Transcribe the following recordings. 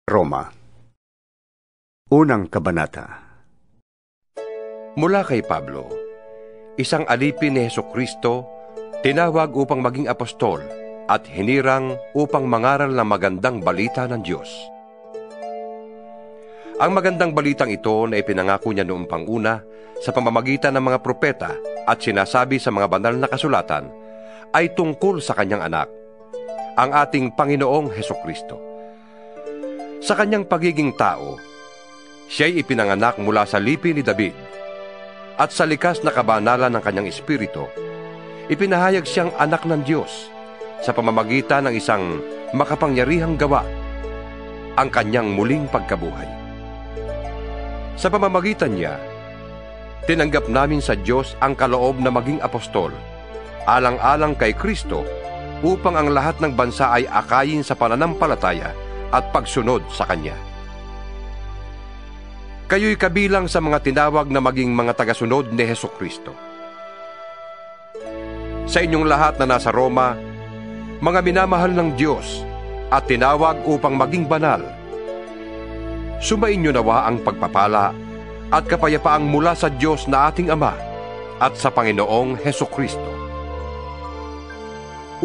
Roma. Unang Kabanata. Mula kay Pablo, isang alipin ni Hesukristo, tinawag upang maging apostol at hinirang upang mangaral ng magandang balita ng Diyos. Ang magandang balitang ito na ipinangako niya noong panguna sa pamamagitan ng mga propeta at sinasabi sa mga banal na kasulatan ay tungkol sa kanyang anak, ang ating Panginoong Hesukristo. Sa kanyang pagiging tao, siya'y ipinanganak mula sa lipi ni David, at sa likas na kabanalan ng kanyang espiritu, ipinahayag siyang anak ng Diyos sa pamamagitan ng isang makapangyarihang gawa, ang kanyang muling pagkabuhay. Sa pamamagitan niya, tinanggap namin sa Diyos ang kaloob na maging apostol, alang-alang kay Kristo, upang ang lahat ng bansa ay akayin sa pananampalataya at pagsunod sa Kanya. Kayo'y kabilang sa mga tinawag na maging mga tagasunod ni Hesukristo. Sa inyong lahat na nasa Roma, mga minamahal ng Diyos at tinawag upang maging banal, sumainyo nawa ang pagpapala at kapayapaang mula sa Diyos na ating Ama at sa Panginoong Hesukristo.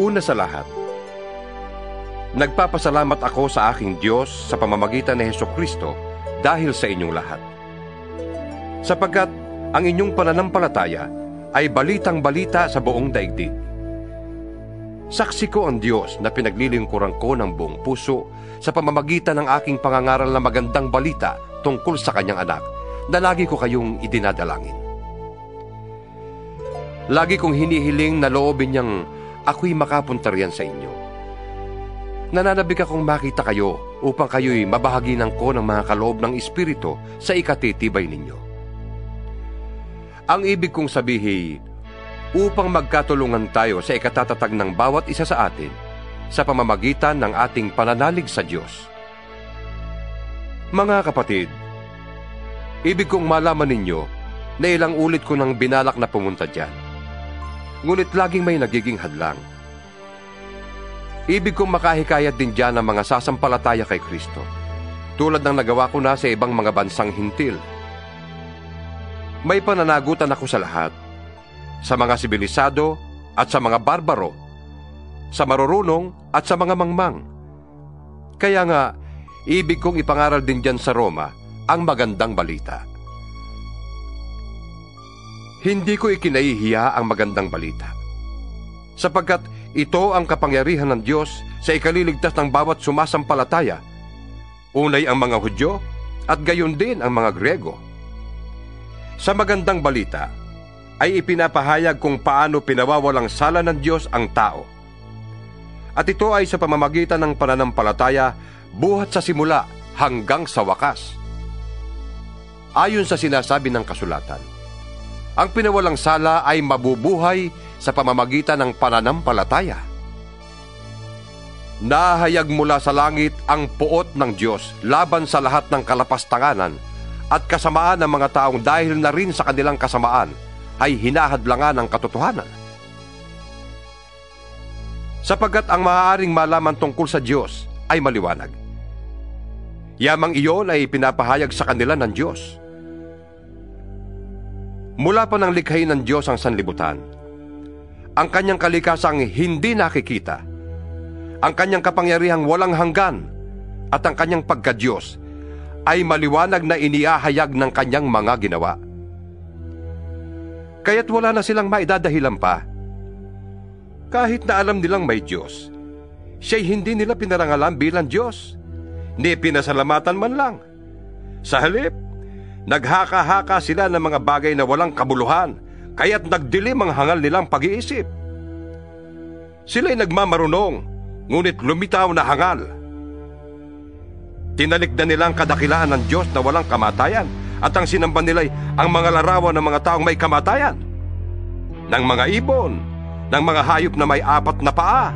Una sa lahat, nagpapasalamat ako sa aking Diyos sa pamamagitan ni Hesukristo dahil sa inyong lahat. Sapagkat ang inyong pananampalataya ay balitang-balita sa buong daigdig. Saksi ko ang Diyos na pinaglilingkuran ko ng buong puso sa pamamagitan ng aking pangangaral na magandang balita tungkol sa kanyang anak, na lagi ko kayong idinadalangin. Lagi kong hinihiling na loobin niyang ako'y makapunta riyan sa inyo. Nananabik akong makita kayo upang kayo'y mabahaginan ko ng mga kaloob ng Espiritu sa ikatitibay ninyo. Ang ibig kong sabihin, upang magkatulungan tayo sa ikatatatag ng bawat isa sa atin sa pamamagitan ng ating pananalig sa Diyos. Mga kapatid, ibig kong malaman ninyo na ilang ulit ko nang binalak na pumunta dyan. Ngunit laging may nagiging hadlang. Ibig kong makahikayat din dyan ng mga sasampalataya kay Kristo, tulad ng nagawa ko na sa ibang mga bansang hintil. May pananagutan ako sa lahat, sa mga sibilisado at sa mga barbaro, sa marurunong at sa mga mangmang. Kaya nga, ibig kong ipangaral din dyan sa Roma ang magandang balita. Hindi ko ikinahihiya ang magandang balita, sapagkat ito ang kapangyarihan ng Diyos sa ikaliligtas ng bawat sumasampalataya, unay ang mga Hudyo at gayon din ang mga Grego. Sa magandang balita ay ipinapahayag kung paano pinawawalang sala ng Diyos ang tao. At ito ay sa pamamagitan ng pananampalataya buhat sa simula hanggang sa wakas. Ayon sa sinasabi ng kasulatan, ang pinawalang sala ay mabubuhay sa pamamagitan ng pananampalataya. Nahayag mula sa langit ang puot ng Diyos laban sa lahat ng kalapastanganan at kasamaan ng mga taong dahil na rin sa kanilang kasamaan ay hinahadlangan ng katotohanan. Sapagkat ang maaaring malaman tungkol sa Diyos ay maliwanag. Yamang iyon ay pinapahayag sa kanila ng Diyos. Mula pa ng likhain ng Diyos ang sanlibutan, ang kanyang kalikasang hindi nakikita, ang kanyang kapangyarihang walang hanggan, at ang kanyang pagka-Diyos ay maliwanag na iniahayag ng kanyang mga ginawa. Kaya't wala na silang maidadahilan pa. Kahit na alam nilang may Diyos, siya'y hindi nila pinarangalan bilang Diyos, ni pinasalamatan man lang. Sa halip, naghaka-haka sila ng mga bagay na walang kabuluhan, kaya't nagdilim ang hangal nilang pag-iisip. Sila'y nagmamarunong, ngunit lumitaw na hangal. Tinalikdan nila ang kadakilaan ng Diyos na walang kamatayan, at ang sinamba nila'y ang mga larawan ng mga taong may kamatayan, ng mga ibon, ng mga hayop na may 4 na paa,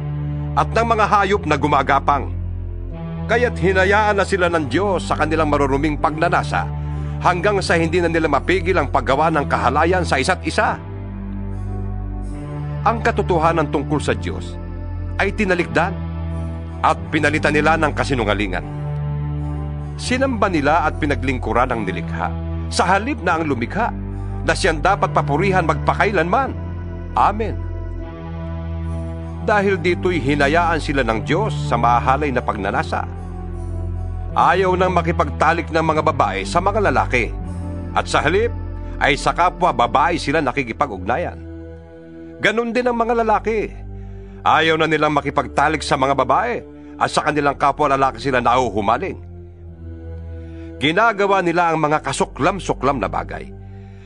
at ng mga hayop na gumagapang. Kaya't hinayaan na sila ng Diyos sa kanilang maruruming pagnanasa, hanggang sa hindi na nila mapigil ang paggawa ng kahalayan sa isa't isa. Ang katotohanan tungkol sa Diyos ay tinalikdan at pinalitan nila ng kasinungalingan. Sinamba nila at pinaglingkuran ang nilikha, sa halip na ang lumikha, na siyang dapat papurihan magpakailanman. Amen. Dahil dito'y hinayaan sila ng Diyos sa mahalay na pagnanasa. Ayaw nang makipagtalik ng mga babae sa mga lalaki, at sa halip ay sa kapwa babae sila nakikipag-ugnayan. Ganon din ang mga lalaki. Ayaw na nilang makipagtalik sa mga babae, at sa kanilang kapwa lalaki sila nauhumaling. Ginagawa nila ang mga kasuklam-suklam na bagay,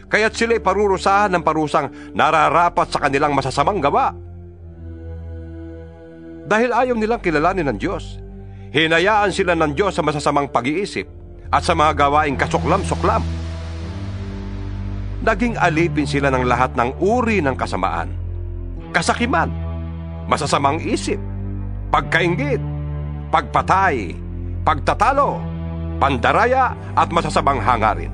kaya't sila'y parurusahan ng parusang nararapat sa kanilang masasamang gawa. Dahil ayaw nilang kilalanin ng Diyos, hinayaan sila ng Diyos sa masasamang pag-iisip at sa mga gawaing kasuklam-suklam. Naging alipin sila ng lahat ng uri ng kasamaan, kasakiman, masasamang isip, pagkainggit, pagpatay, pagtatalo, pandaraya at masasamang hangarin.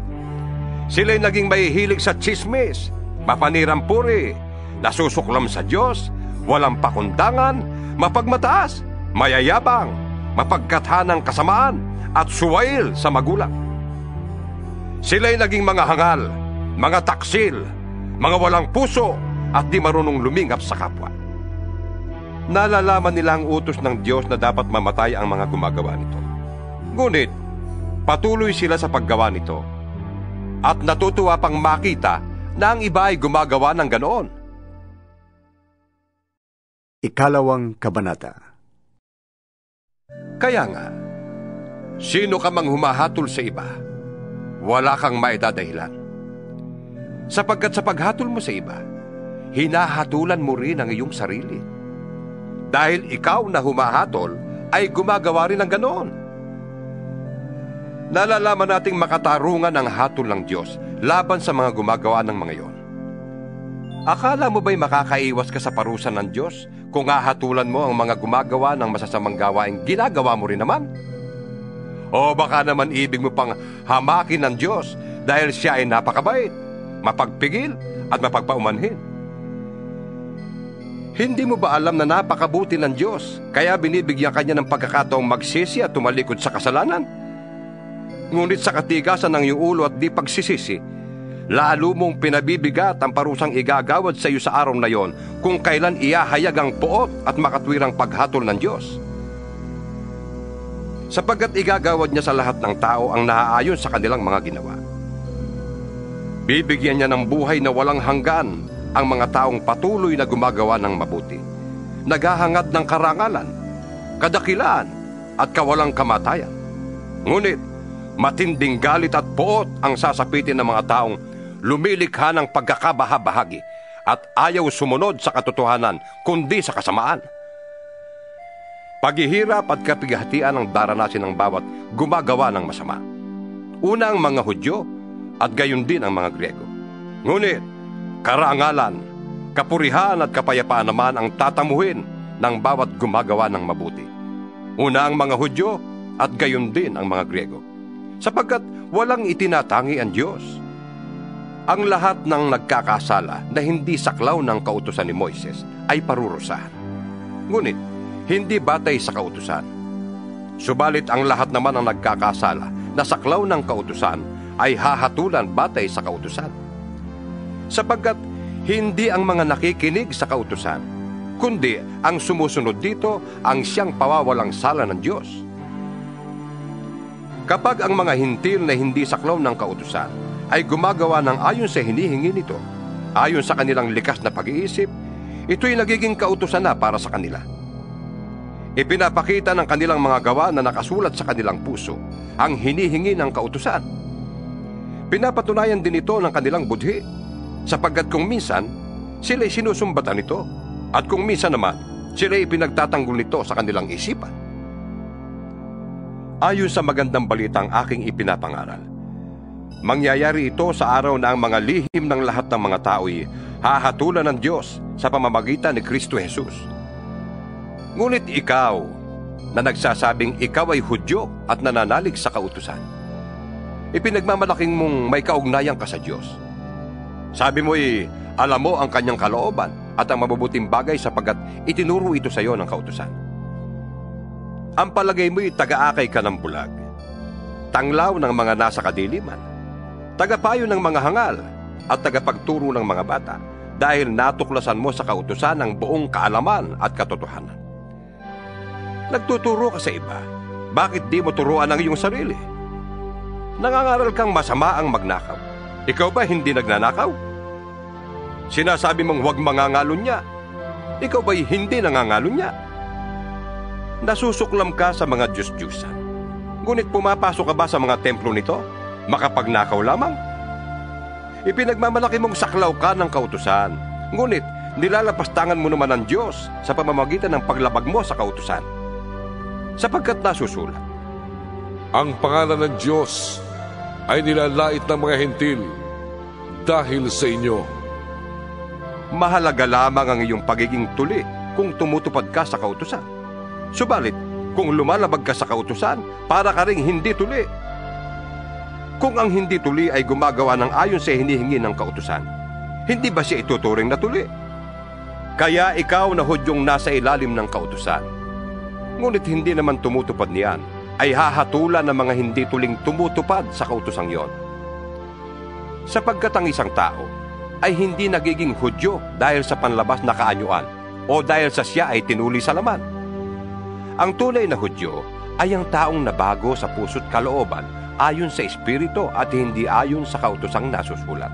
Sila'y naging mahihilig sa tsismis, mapanirampuri, nasusuklam sa Diyos, walang pakundangan, mapagmataas, mayayabang, mapagkathanang kasamaan, at suwail sa magulang. Sila'y naging mga hangal, mga taksil, mga walang puso, at di marunong lumingap sa kapwa. Nalalaman nila ang utos ng Diyos na dapat mamatay ang mga gumagawa nito. Ngunit, patuloy sila sa paggawa nito, at natutuwa pang makita na ang iba ay gumagawa ng ganoon. Ikalawang kabanata. Kaya nga, sino ka mang humahatol sa iba, wala kang maidadahilan. Sapagkat sa paghatol mo sa iba, hinahatulan mo rin ang iyong sarili. Dahil ikaw na humahatol ay gumagawa rin ng ganoon. Nalalaman nating makatarungan ang hatol ng Diyos laban sa mga gumagawa ng mga iyon. Akala mo ba'y makakaiwas ka sa parusa ng Diyos kung hahatulan mo ang mga gumagawa ng masasamang gawaing ginagawa mo rin naman? O baka naman ibig mo pang hamakin ng Diyos dahil siya ay napakabait, mapagpigil at mapagpaumanhin? Hindi mo ba alam na napakabuti ng Diyos kaya binibigyan kanya ng pagkakataong magsisi at tumalikod sa kasalanan? Ngunit sa katigasan ng iyong ulo at di pagsisisi, lalo mong pinabibigat ang parusang igagawad sa iyo sa araw na yon kung kailan iyahayag ang poot at makatwirang paghatol ng Diyos. Sapagkat igagawad niya sa lahat ng tao ang naaayon sa kanilang mga ginawa. Bibigyan niya ng buhay na walang hanggan ang mga taong patuloy na gumagawa ng mabuti, naghahangad ng karangalan, kadakilaan at kawalang kamatayan. Ngunit, matinding galit at poot ang sasapitin ng mga taong lumilikha ng pagkakabahabahagi at ayaw sumunod sa katotohanan kundi sa kasamaan. Paghihirap at kapighatian ang daranasin ng bawat gumagawa ng masama. Una ang mga Hudyo at gayon din ang mga Griego. Ngunit, karangalan, kapurihan at kapayapaan naman ang tatamuhin ng bawat gumagawa ng mabuti. Una ang mga Hudyo at gayon din ang mga Griego, sapagkat walang itinatangi ang Diyos. Ang lahat ng nagkakasala na hindi saklaw ng kautusan ni Moises ay parurusahan. Ngunit, hindi batay sa kautusan. Subalit ang lahat naman ng nagkakasala na saklaw ng kautusan ay hahatulan batay sa kautusan. Sapagkat hindi ang mga nakikinig sa kautusan, kundi ang sumusunod dito ang siyang pawawalang sala ng Diyos. Kapag ang mga hintil na hindi saklaw ng kautusan ay gumagawa ng ayon sa hinihingi nito, ayon sa kanilang likas na pag-iisip, ito'y nagiging kautusan na para sa kanila. Ipinapakita ng kanilang mga gawa na nakasulat sa kanilang puso ang hinihingi ng kautusan. Pinapatunayan din ito ng kanilang budhi, sapagkat kung minsan, sila'y sinusumbatan nito, at kung minsan naman, sila'y pinagtatanggol nito sa kanilang isipan. Ayon sa magandang balitang aking ipinapangaral, mangyayari ito sa araw na ang mga lihim ng lahat ng mga tao'y hahatulan ng Diyos sa pamamagitan ni Kristo Jesus. Ngunit ikaw, na nagsasabing ikaw ay Hudyo at nananalig sa kautusan, ipinagmamalaking mong may kaugnayan ka sa Diyos. Sabi mo'y alam mo ang kanyang kalooban at ang mabubuting bagay sapagkat itinuro ito sa iyo ng kautusan. Ang palagay mo'y taga-akay ka ng bulag. tanglaw ng mga nasa kadiliman, tagapayo ng mga hangal, at tagapagturo ng mga bata, dahil natuklasan mo sa kautusan ang buong kaalaman at katotohanan. Nagtuturo ka sa iba, bakit di mo turuan ang iyong sarili? Nangangaral kang masama ang magnakaw. Ikaw ba hindi nagnanakaw? Sinasabi mong huwag mangangalunya. Ikaw ba'y hindi nangangalunya? Nasusuklam ka sa mga Diyos-Diyusan. Ngunit pumapasok ka ba sa mga templo nito? Makapagnakaw lamang? Ipinagmamalaki mong saklaw ka ng kautusan. Ngunit nilalapastangan mo naman ang Diyos sa pamamagitan ng paglabag mo sa kautusan. Sapagkat nasusulat, ang pangalan ng Diyos ay nilalait ng mga hentil dahil sa inyo. mahalaga lamang ang iyong pagiging tuli kung tumutupad ka sa kautusan. Subalit, kung lumalabag ka sa kautusan, para ka ring hindi tuli. Kung ang hindi tuli ay gumagawa ng ayon sa hinihingi ng kautusan, hindi ba siya ituturing na tuli? Kaya ikaw na hudyong nasa ilalim ng kautusan, ngunit hindi naman tumutupad niyan, ay hahatulan ng mga hindi tuling tumutupad sa kautusang yon. Sapagkat ang isang tao ay hindi nagiging hudyo dahil sa panlabas na kaanyuan o dahil sa siya ay tinuli sa laman. Ang tunay na hudyo ay ang taong nabago sa puso't kalooban ayon sa Espiritu at hindi ayon sa kautusang nasusulat.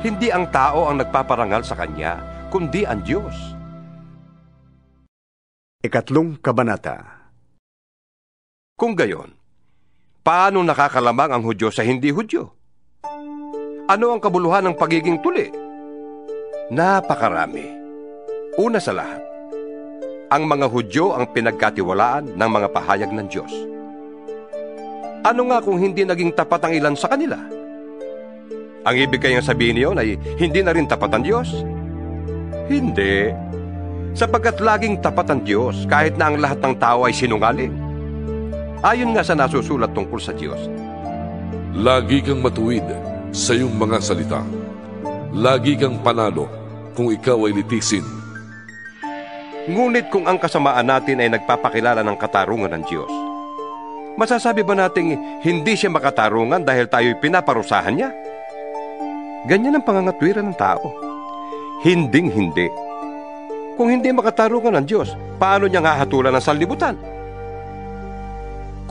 Hindi ang tao ang nagpaparangal sa kanya, kundi ang Diyos. Ikatlong Kabanata. Kung gayon, paano nakakalamang ang Hudyo sa hindi Hudyo? Ano ang kabuluhan ng pagiging tuli? Napakarami. Una sa lahat, ang mga Hudyo ang pinagkatiwalaan ng mga pahayag ng Diyos. Ano nga kung hindi naging tapat ang ilan sa kanila? Ang ibig kayang sabihin niyon ay hindi na rin tapat ang Diyos? Hindi. Sapagkat laging tapat ang Diyos kahit na ang lahat ng tao ay sinungaling. Ayon nga sa nasusulat tungkol sa Diyos, lagi kang matuwid sa iyong mga salita. Lagi kang panalo kung ikaw ay litisin. Ngunit kung ang kasamaan natin ay nagpapakilala ng katarungan ng Diyos, masasabi ba nating hindi siya makatarungan dahil tayo'y pinaparusahan niya? Ganyan ang pangangatwiran ng tao. Hinding-hindi. Kung hindi makatarungan ng Diyos, paano niya hahatulan ng sanlibutan?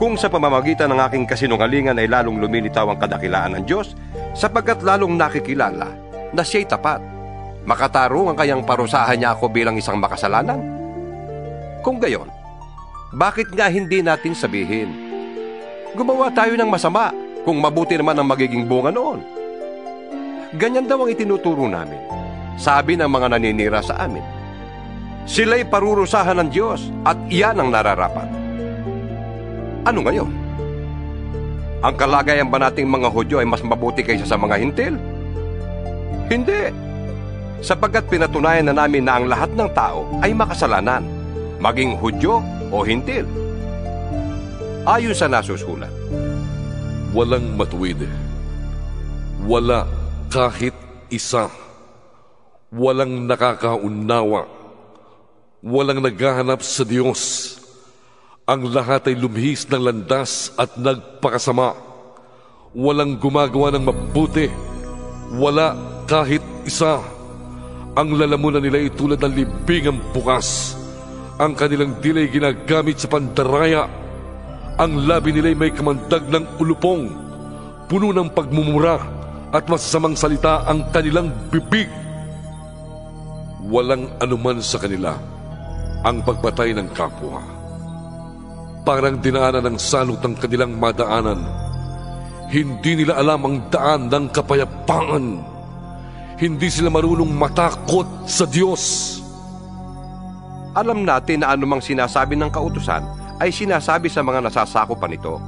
Kung sa pamamagitan ng aking kasinungalingan ay lalong lumilitaw ang kadakilaan ng Diyos, sapagkat lalong nakikilala na siya'y tapat, makatarungan kayang parusahan niya ako bilang isang makasalanan? Kung gayon, bakit nga hindi natin sabihin, gumawa tayo ng masama kung mabuti naman ang magiging bunga noon? Ganyan daw ang itinuturo namin, sabi ng mga naninira sa amin. Sila'y parurusahan ng Diyos at iyan ang nararapat. Ano ngayon? Ang kalagayan ba nating mga Hudyo ay mas mabuti kaysa sa mga hintil? Hindi. Sapagkat pinatunayan na namin na ang lahat ng tao ay makasalanan, maging Hudyo o hintil. Ayon sa nasusulat, Walang matuwid. Wala kahit isa. Walang nakakaunawa. Walang naghahanap sa Diyos. Ang lahat ay lumihis ng landas at nagpakasama. Walang gumagawa ng mabuti. Wala kahit isa. Ang lalamunan nila ay tulad ng libingang bukas. Ang kanilang dilay ginagamit sa pandaraya. Ang labi nila ay may kamandag ng ulupong. Puno ng pagmumura at masasamang salita ang kanilang bibig. Walang anuman sa kanila ang pagpatay ng kapwa. Parang dinaanan ng salot ng kanilang madaanan. Hindi nila alam ang daan ng kapayapaan. Hindi sila marunong matakot sa Diyos. alam natin na anumang sinasabi ng kautusan ay sinasabi sa mga nasasakupan nito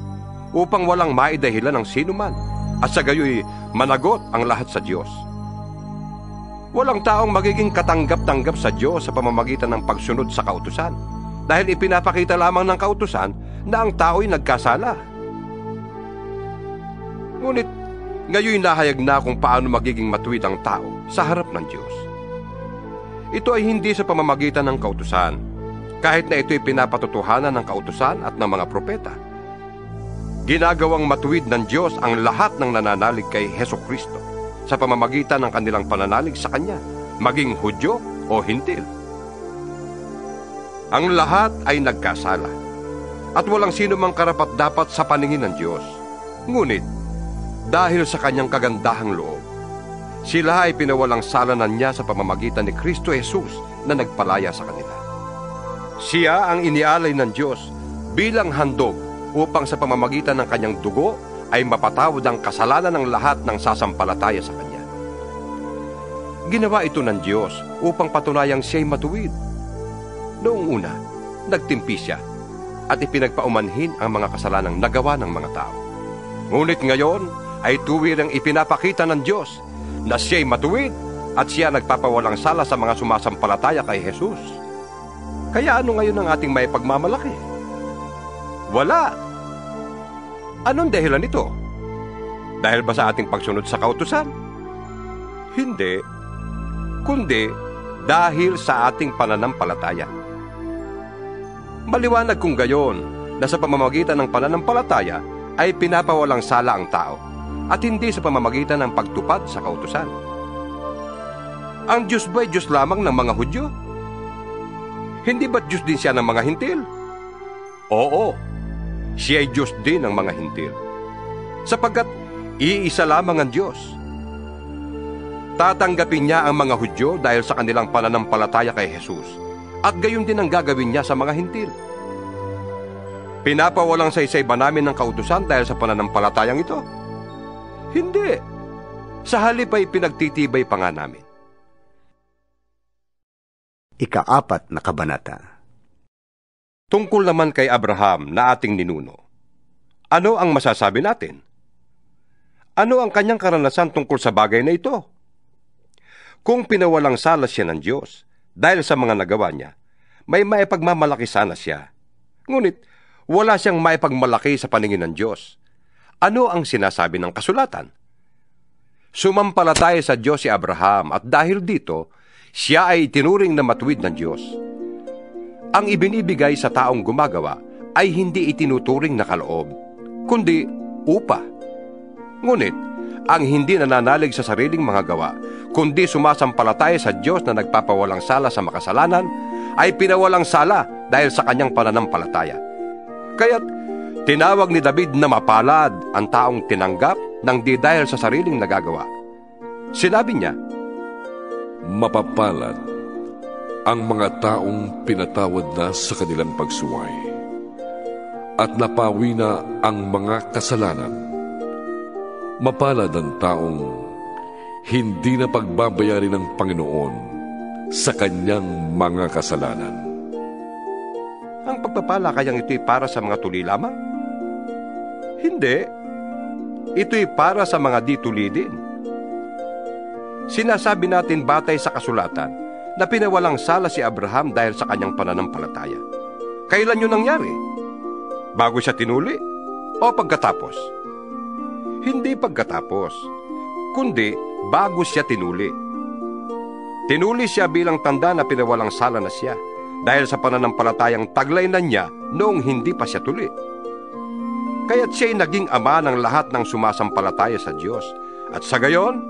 upang walang maidahilan ng sinuman at sa gayoy managot ang lahat sa Diyos. Walang taong magiging katanggap-tanggap sa Diyos sa pamamagitan ng pagsunod sa kautusan dahil ipinapakita lamang ng kautusan na ang tao'y nagkasala. Ngunit ngayon nahayag na kung paano magiging matuwid ang tao sa harap ng Diyos. Ito ay hindi sa pamamagitan ng kautusan, kahit na ito'y pinapatotohanan ng kautusan at ng mga propeta. Ginagawang matuwid ng Diyos ang lahat ng nananalig kay Hesukristo sa pamamagitan ng kanilang pananalig sa Kanya, maging Hudyo o Hintil. Ang lahat ay nagkasala at walang sino mang karapat-dapat sa paningin ng Diyos. Ngunit, dahil sa Kanyang kagandahang loob, sila ay pinawalang salanan Niya sa pamamagitan ni Kristo Jesus na nagpalaya sa kanila. Siya ang inialay ng Diyos bilang handog upang sa pamamagitan ng Kanyang dugo ay mapatawad ang kasalanan ng lahat ng sasampalataya sa Kanya. Ginawa ito ng Diyos upang patunayang siya'y matuwid. Noong una, nagtimpi siya at ipinagpaumanhin ang mga kasalanang nagawa ng mga tao. Ngunit ngayon ay tuwirang ipinapakita ng Diyos na siya'y matuwid at siya nagpapawalang sala sa mga sumasampalataya kay Jesus. Kaya ano ngayon ang ating may pagmamalaki? Wala. Anong dahilan nito? Dahil ba sa ating pagsunod sa kautusan? Hindi. Kundi dahil sa ating pananampalataya. Maliwanag kung gayon na sa pamamagitan ng pananampalataya ay pinapawalang sala ang tao at hindi sa pamamagitan ng pagtupad sa kautusan. Ang Diyos ba'y Diyos lamang ng mga Hudyo? Hindi ba't Diyos din siya ng mga Hintil? Oo, siya ay Diyos din ng mga Hintil. Sapagkat iisa lamang ang Diyos. Tatanggapin niya ang mga Hudyo dahil sa kanilang pananampalataya kay Jesus, at gayon din ang gagawin niya sa mga Hintil. Pinapawalang saysay ba namin ng kautusan dahil sa pananampalatayang ito? Hindi. Sa halip ay pinagtitibay pa nga namin. Ika-4 na kabanata. Tungkol naman kay Abraham na ating ninuno, ano ang masasabi natin? Ano ang kanyang karanasan tungkol sa bagay na ito? Kung pinawalang sala siya ng Diyos dahil sa mga nagawa niya, may maipagmamalaki sana siya. Ngunit, wala siyang maipagmalaki sa paningin ng Diyos. Ano ang sinasabi ng kasulatan? Sumampalataya sa Diyos si Abraham at dahil dito, siya ay itinuring na matuwid ng Diyos. Ang ibinibigay sa taong gumagawa ay hindi itinuturing na kaloob, kundi upa. Ngunit, ang hindi nananalig sa sariling mga gawa, kundi sumasampalataya sa Diyos na nagpapawalang sala sa makasalanan, ay pinawalang sala dahil sa kanyang pananampalataya. Kaya't tinawag ni David na mapalad ang taong tinanggap ng di dahil sa sariling nagagawa. Sinabi niya, Mapapalad ang mga taong pinatawad na sa kanilang pagsuway at napawi na ang mga kasalanan. Mapalad ang taong hindi na pagbabayari ng Panginoon sa kanyang mga kasalanan. ang pagpapala kayang ito'y para sa mga tuli lamang? Hindi. Ito'y para sa mga di tuli din. Sinasabi natin batay sa kasulatan na pinawalang sala si Abraham dahil sa kanyang pananampalataya. Kailan yun nangyari? Bago siya tinuli o pagkatapos? Hindi pagkatapos, kundi bago siya tinuli. Tinuli siya bilang tanda na pinawalang sala na siya dahil sa pananampalatayang taglay na niya noong hindi pa siya tuli. Kaya't siya'y naging ama ng lahat ng sumasampalataya sa Diyos. At sa gayon,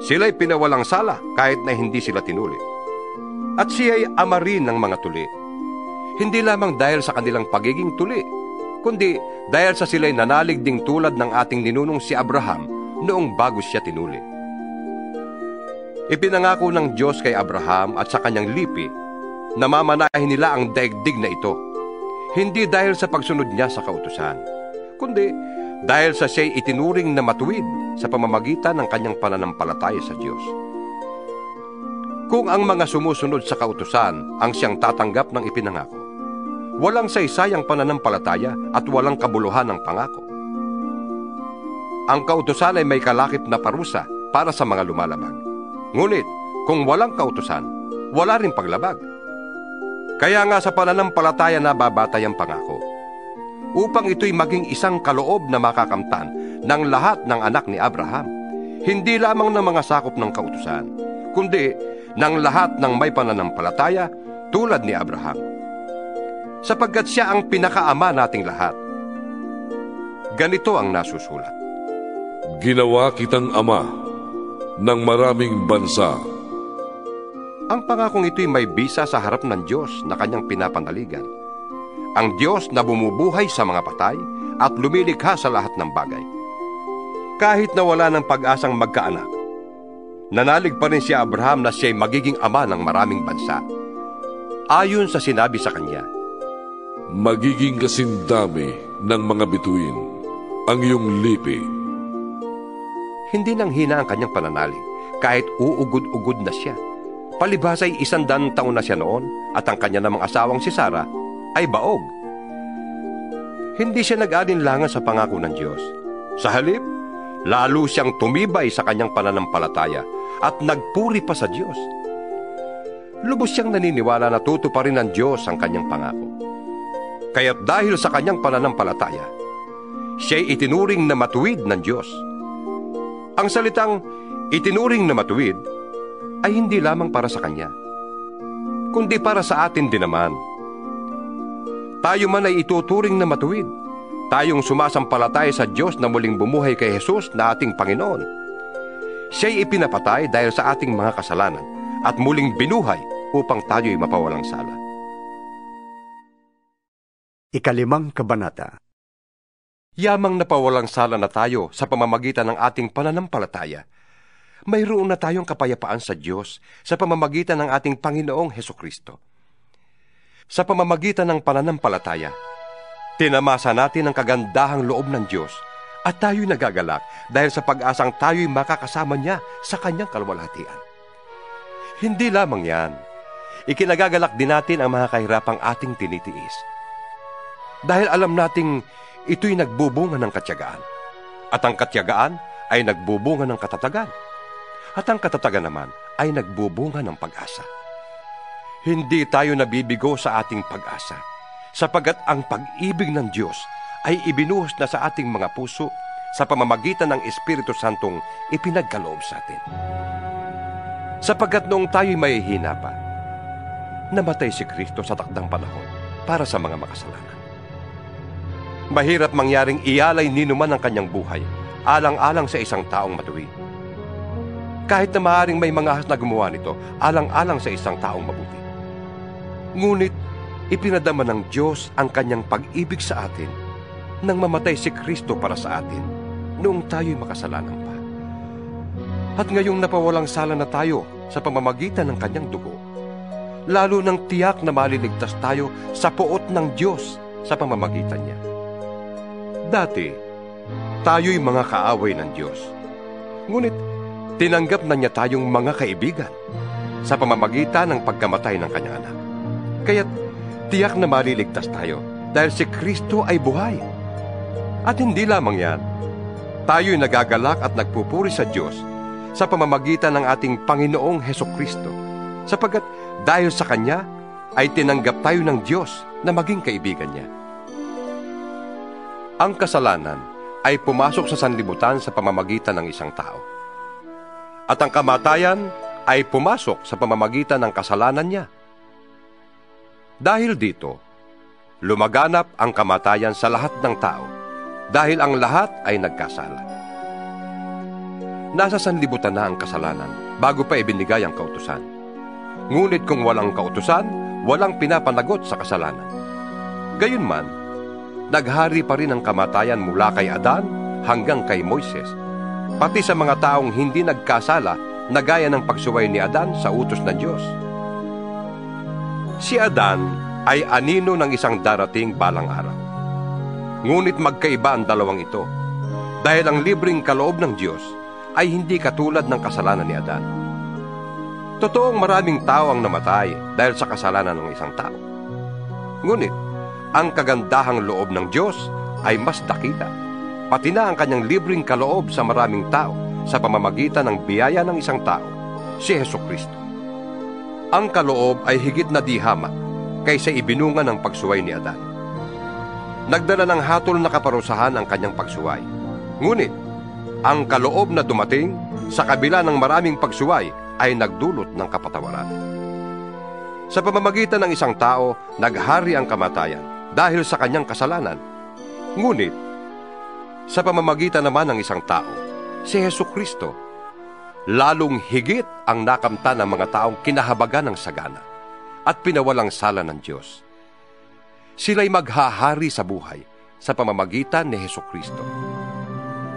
sila'y pinawalang sala kahit na hindi sila tinuli. At siya'y ama rin ng mga tuli. Hindi lamang dahil sa kanilang pagiging tuli, kundi dahil sa sila'y nanalig ding tulad ng ating ninunong si Abraham noong bago siya tinuli. Ipinangako ng Diyos kay Abraham at sa kanyang lipi na mamanahin nila ang daigdig na ito, hindi dahil sa pagsunod niya sa kautusan, kundi dahil sa siya'y itinuring na matuwid sa pamamagitan ng kanyang pananampalataya sa Diyos. Kung ang mga sumusunod sa kautusan ang siyang tatanggap ng ipinangako, walang saysayang pananampalataya at walang kabuluhan ng pangako. Ang kautusan ay may kalakip na parusa para sa mga lumalabag. Ngunit, kung walang kautusan, wala rin paglabag. Kaya nga sa pananampalataya na babatay ang pangako, upang ito'y maging isang kaloob na makakamtan ng lahat ng anak ni Abraham, hindi lamang ng mga sakop ng kautusan, kundi ng lahat ng may pananampalataya tulad ni Abraham. Sapagkat siya ang pinakaama nating lahat. Ganito ang nasusulat. Ginawa kitang ama ng maraming bansa. Ang pangakong ito'y may bisa sa harap ng Diyos na kanyang pinapanaligan. Ang Diyos na bumubuhay sa mga patay at lumilikha sa lahat ng bagay. Kahit na wala ng pag-asang magkaanak, nanalig pa rin si Abraham na siya'y magiging ama ng maraming bansa. Ayon sa sinabi sa kanya, Magiging kasindami ng mga bituin ang iyong lipi. Hindi nang hina ang kanyang pananalig, kahit uugod-ugod na siya. Palibhas ay 100 taon na siya noon, at ang kanya namang asawang si Sarah ay baog. Hindi siya nag-alinlangan sa pangako ng Diyos. Sa halip, lalo siyang tumibay sa kanyang pananampalataya at nagpuri pa sa Diyos. Lubos siyang naniniwala na tutuparin ng Diyos ang kanyang pangako. Kaya't dahil sa kanyang pananampalataya, siya'y itinuring na matuwid ng Diyos. Ang salitang itinuring na matuwid ay hindi lamang para sa kanya, kundi para sa atin din naman. Tayo man ay ituturing na matuwid, tayong sumasampalataya sa Diyos na muling bumuhay kay Jesus na ating Panginoon. Siya'y ipinapatay dahil sa ating mga kasalanan at muling binuhay upang tayo'y mapawalang sala. 5 Kabanata. Yamang napawalang sala na tayo sa pamamagitan ng ating pananampalataya, mayroon na tayong kapayapaan sa Diyos sa pamamagitan ng ating Panginoong Hesukristo. Sa pamamagitan ng pananampalataya, tinamasa natin ang kagandahang loob ng Diyos at tayo'y nagagalak dahil sa pag-asang tayo'y makakasama niya sa kanyang kalwalhatian. Hindi lamang yan, ikinagagalak din natin ang mga kahirapang ating tinitiis. Dahil alam nating ito'y nagbubunga ng katyagaan, at ang katyagaan ay nagbubunga ng katatagan, at ang katatagan naman ay nagbubunga ng pag-asa. Hindi tayo nabibigo sa ating pag-asa, sapagat ang pag-ibig ng Diyos ay ibinuhos na sa ating mga puso sa pamamagitan ng Espiritu Santong ipinagkaloob sa atin. Sapagat noong tayo'y mahihina pa, namatay si Kristo sa takdang panahon para sa mga makasalanan. Mahirap mangyaring ialay ninuman ang kanyang buhay, alang-alang sa isang taong matuwid. Kahit na maaaring may mga ahas na gumawa nito, alang-alang sa isang taong mabuti. Ngunit, ipinadama ng Diyos ang kanyang pag-ibig sa atin nang mamatay si Kristo para sa atin noong tayo'y makasalanan pa. At ngayong napawalang sala na tayo sa pamamagitan ng kanyang dugo, lalo nang tiyak na maliligtas tayo sa poot ng Diyos sa pamamagitan niya. Dati, tayo'y mga kaaway ng Diyos. Ngunit, tinanggap na niya tayong mga kaibigan sa pamamagitan ng pagkamatay ng kanyang anak. Kaya't tiyak na maliligtas tayo dahil si Kristo ay buhay. At hindi lamang yan, tayo'y nagagalak at nagpupuri sa Diyos sa pamamagitan ng ating Panginoong Hesukristo, sapagkat dahil sa Kanya ay tinanggap tayo ng Diyos na maging kaibigan niya. Ang kasalanan ay pumasok sa sanlibutan sa pamamagitan ng isang tao. At ang kamatayan ay pumasok sa pamamagitan ng kasalanan niya. Dahil dito, lumaganap ang kamatayan sa lahat ng tao, dahil ang lahat ay nagkasala. Nasa sanlibutan na ang kasalanan bago pa ibinigay ang kautusan. Ngunit kung walang kautusan, walang pinapanagot sa kasalanan. Gayunman, naghari pa rin ang kamatayan mula kay Adan hanggang kay Moises, pati sa mga taong hindi nagkasala na gaya ng pagsuway ni Adan sa utos ng Diyos. Si Adan ay anino ng isang darating balang araw. Ngunit magkaiba ang dalawang ito, dahil ang libreng kaloob ng Diyos ay hindi katulad ng kasalanan ni Adan. Totoong maraming tao ang namatay dahil sa kasalanan ng isang tao. Ngunit, ang kagandahang loob ng Diyos ay mas dakila, pati na ang kanyang libreng kaloob sa maraming tao sa pamamagitan ng biyaya ng isang tao, si Hesukristo. Ang kaloob ay higit na di hamak kaysa ibinunga ng pagsuway ni Adan. Nagdala ng hatol na kaparusahan ang kanyang pagsuway. Ngunit, ang kaloob na dumating sa kabila ng maraming pagsuway ay nagdulot ng kapatawaran. Sa pamamagitan ng isang tao, naghari ang kamatayan dahil sa kanyang kasalanan. Ngunit, Sa pamamagitan naman ng isang tao, si Hesukristo, lalong higit ang nakamta ng mga taong kinahabagan ng sagana at pinawalang sala ng Diyos. Sila'y maghahari sa buhay sa pamamagitan ni Hesukristo.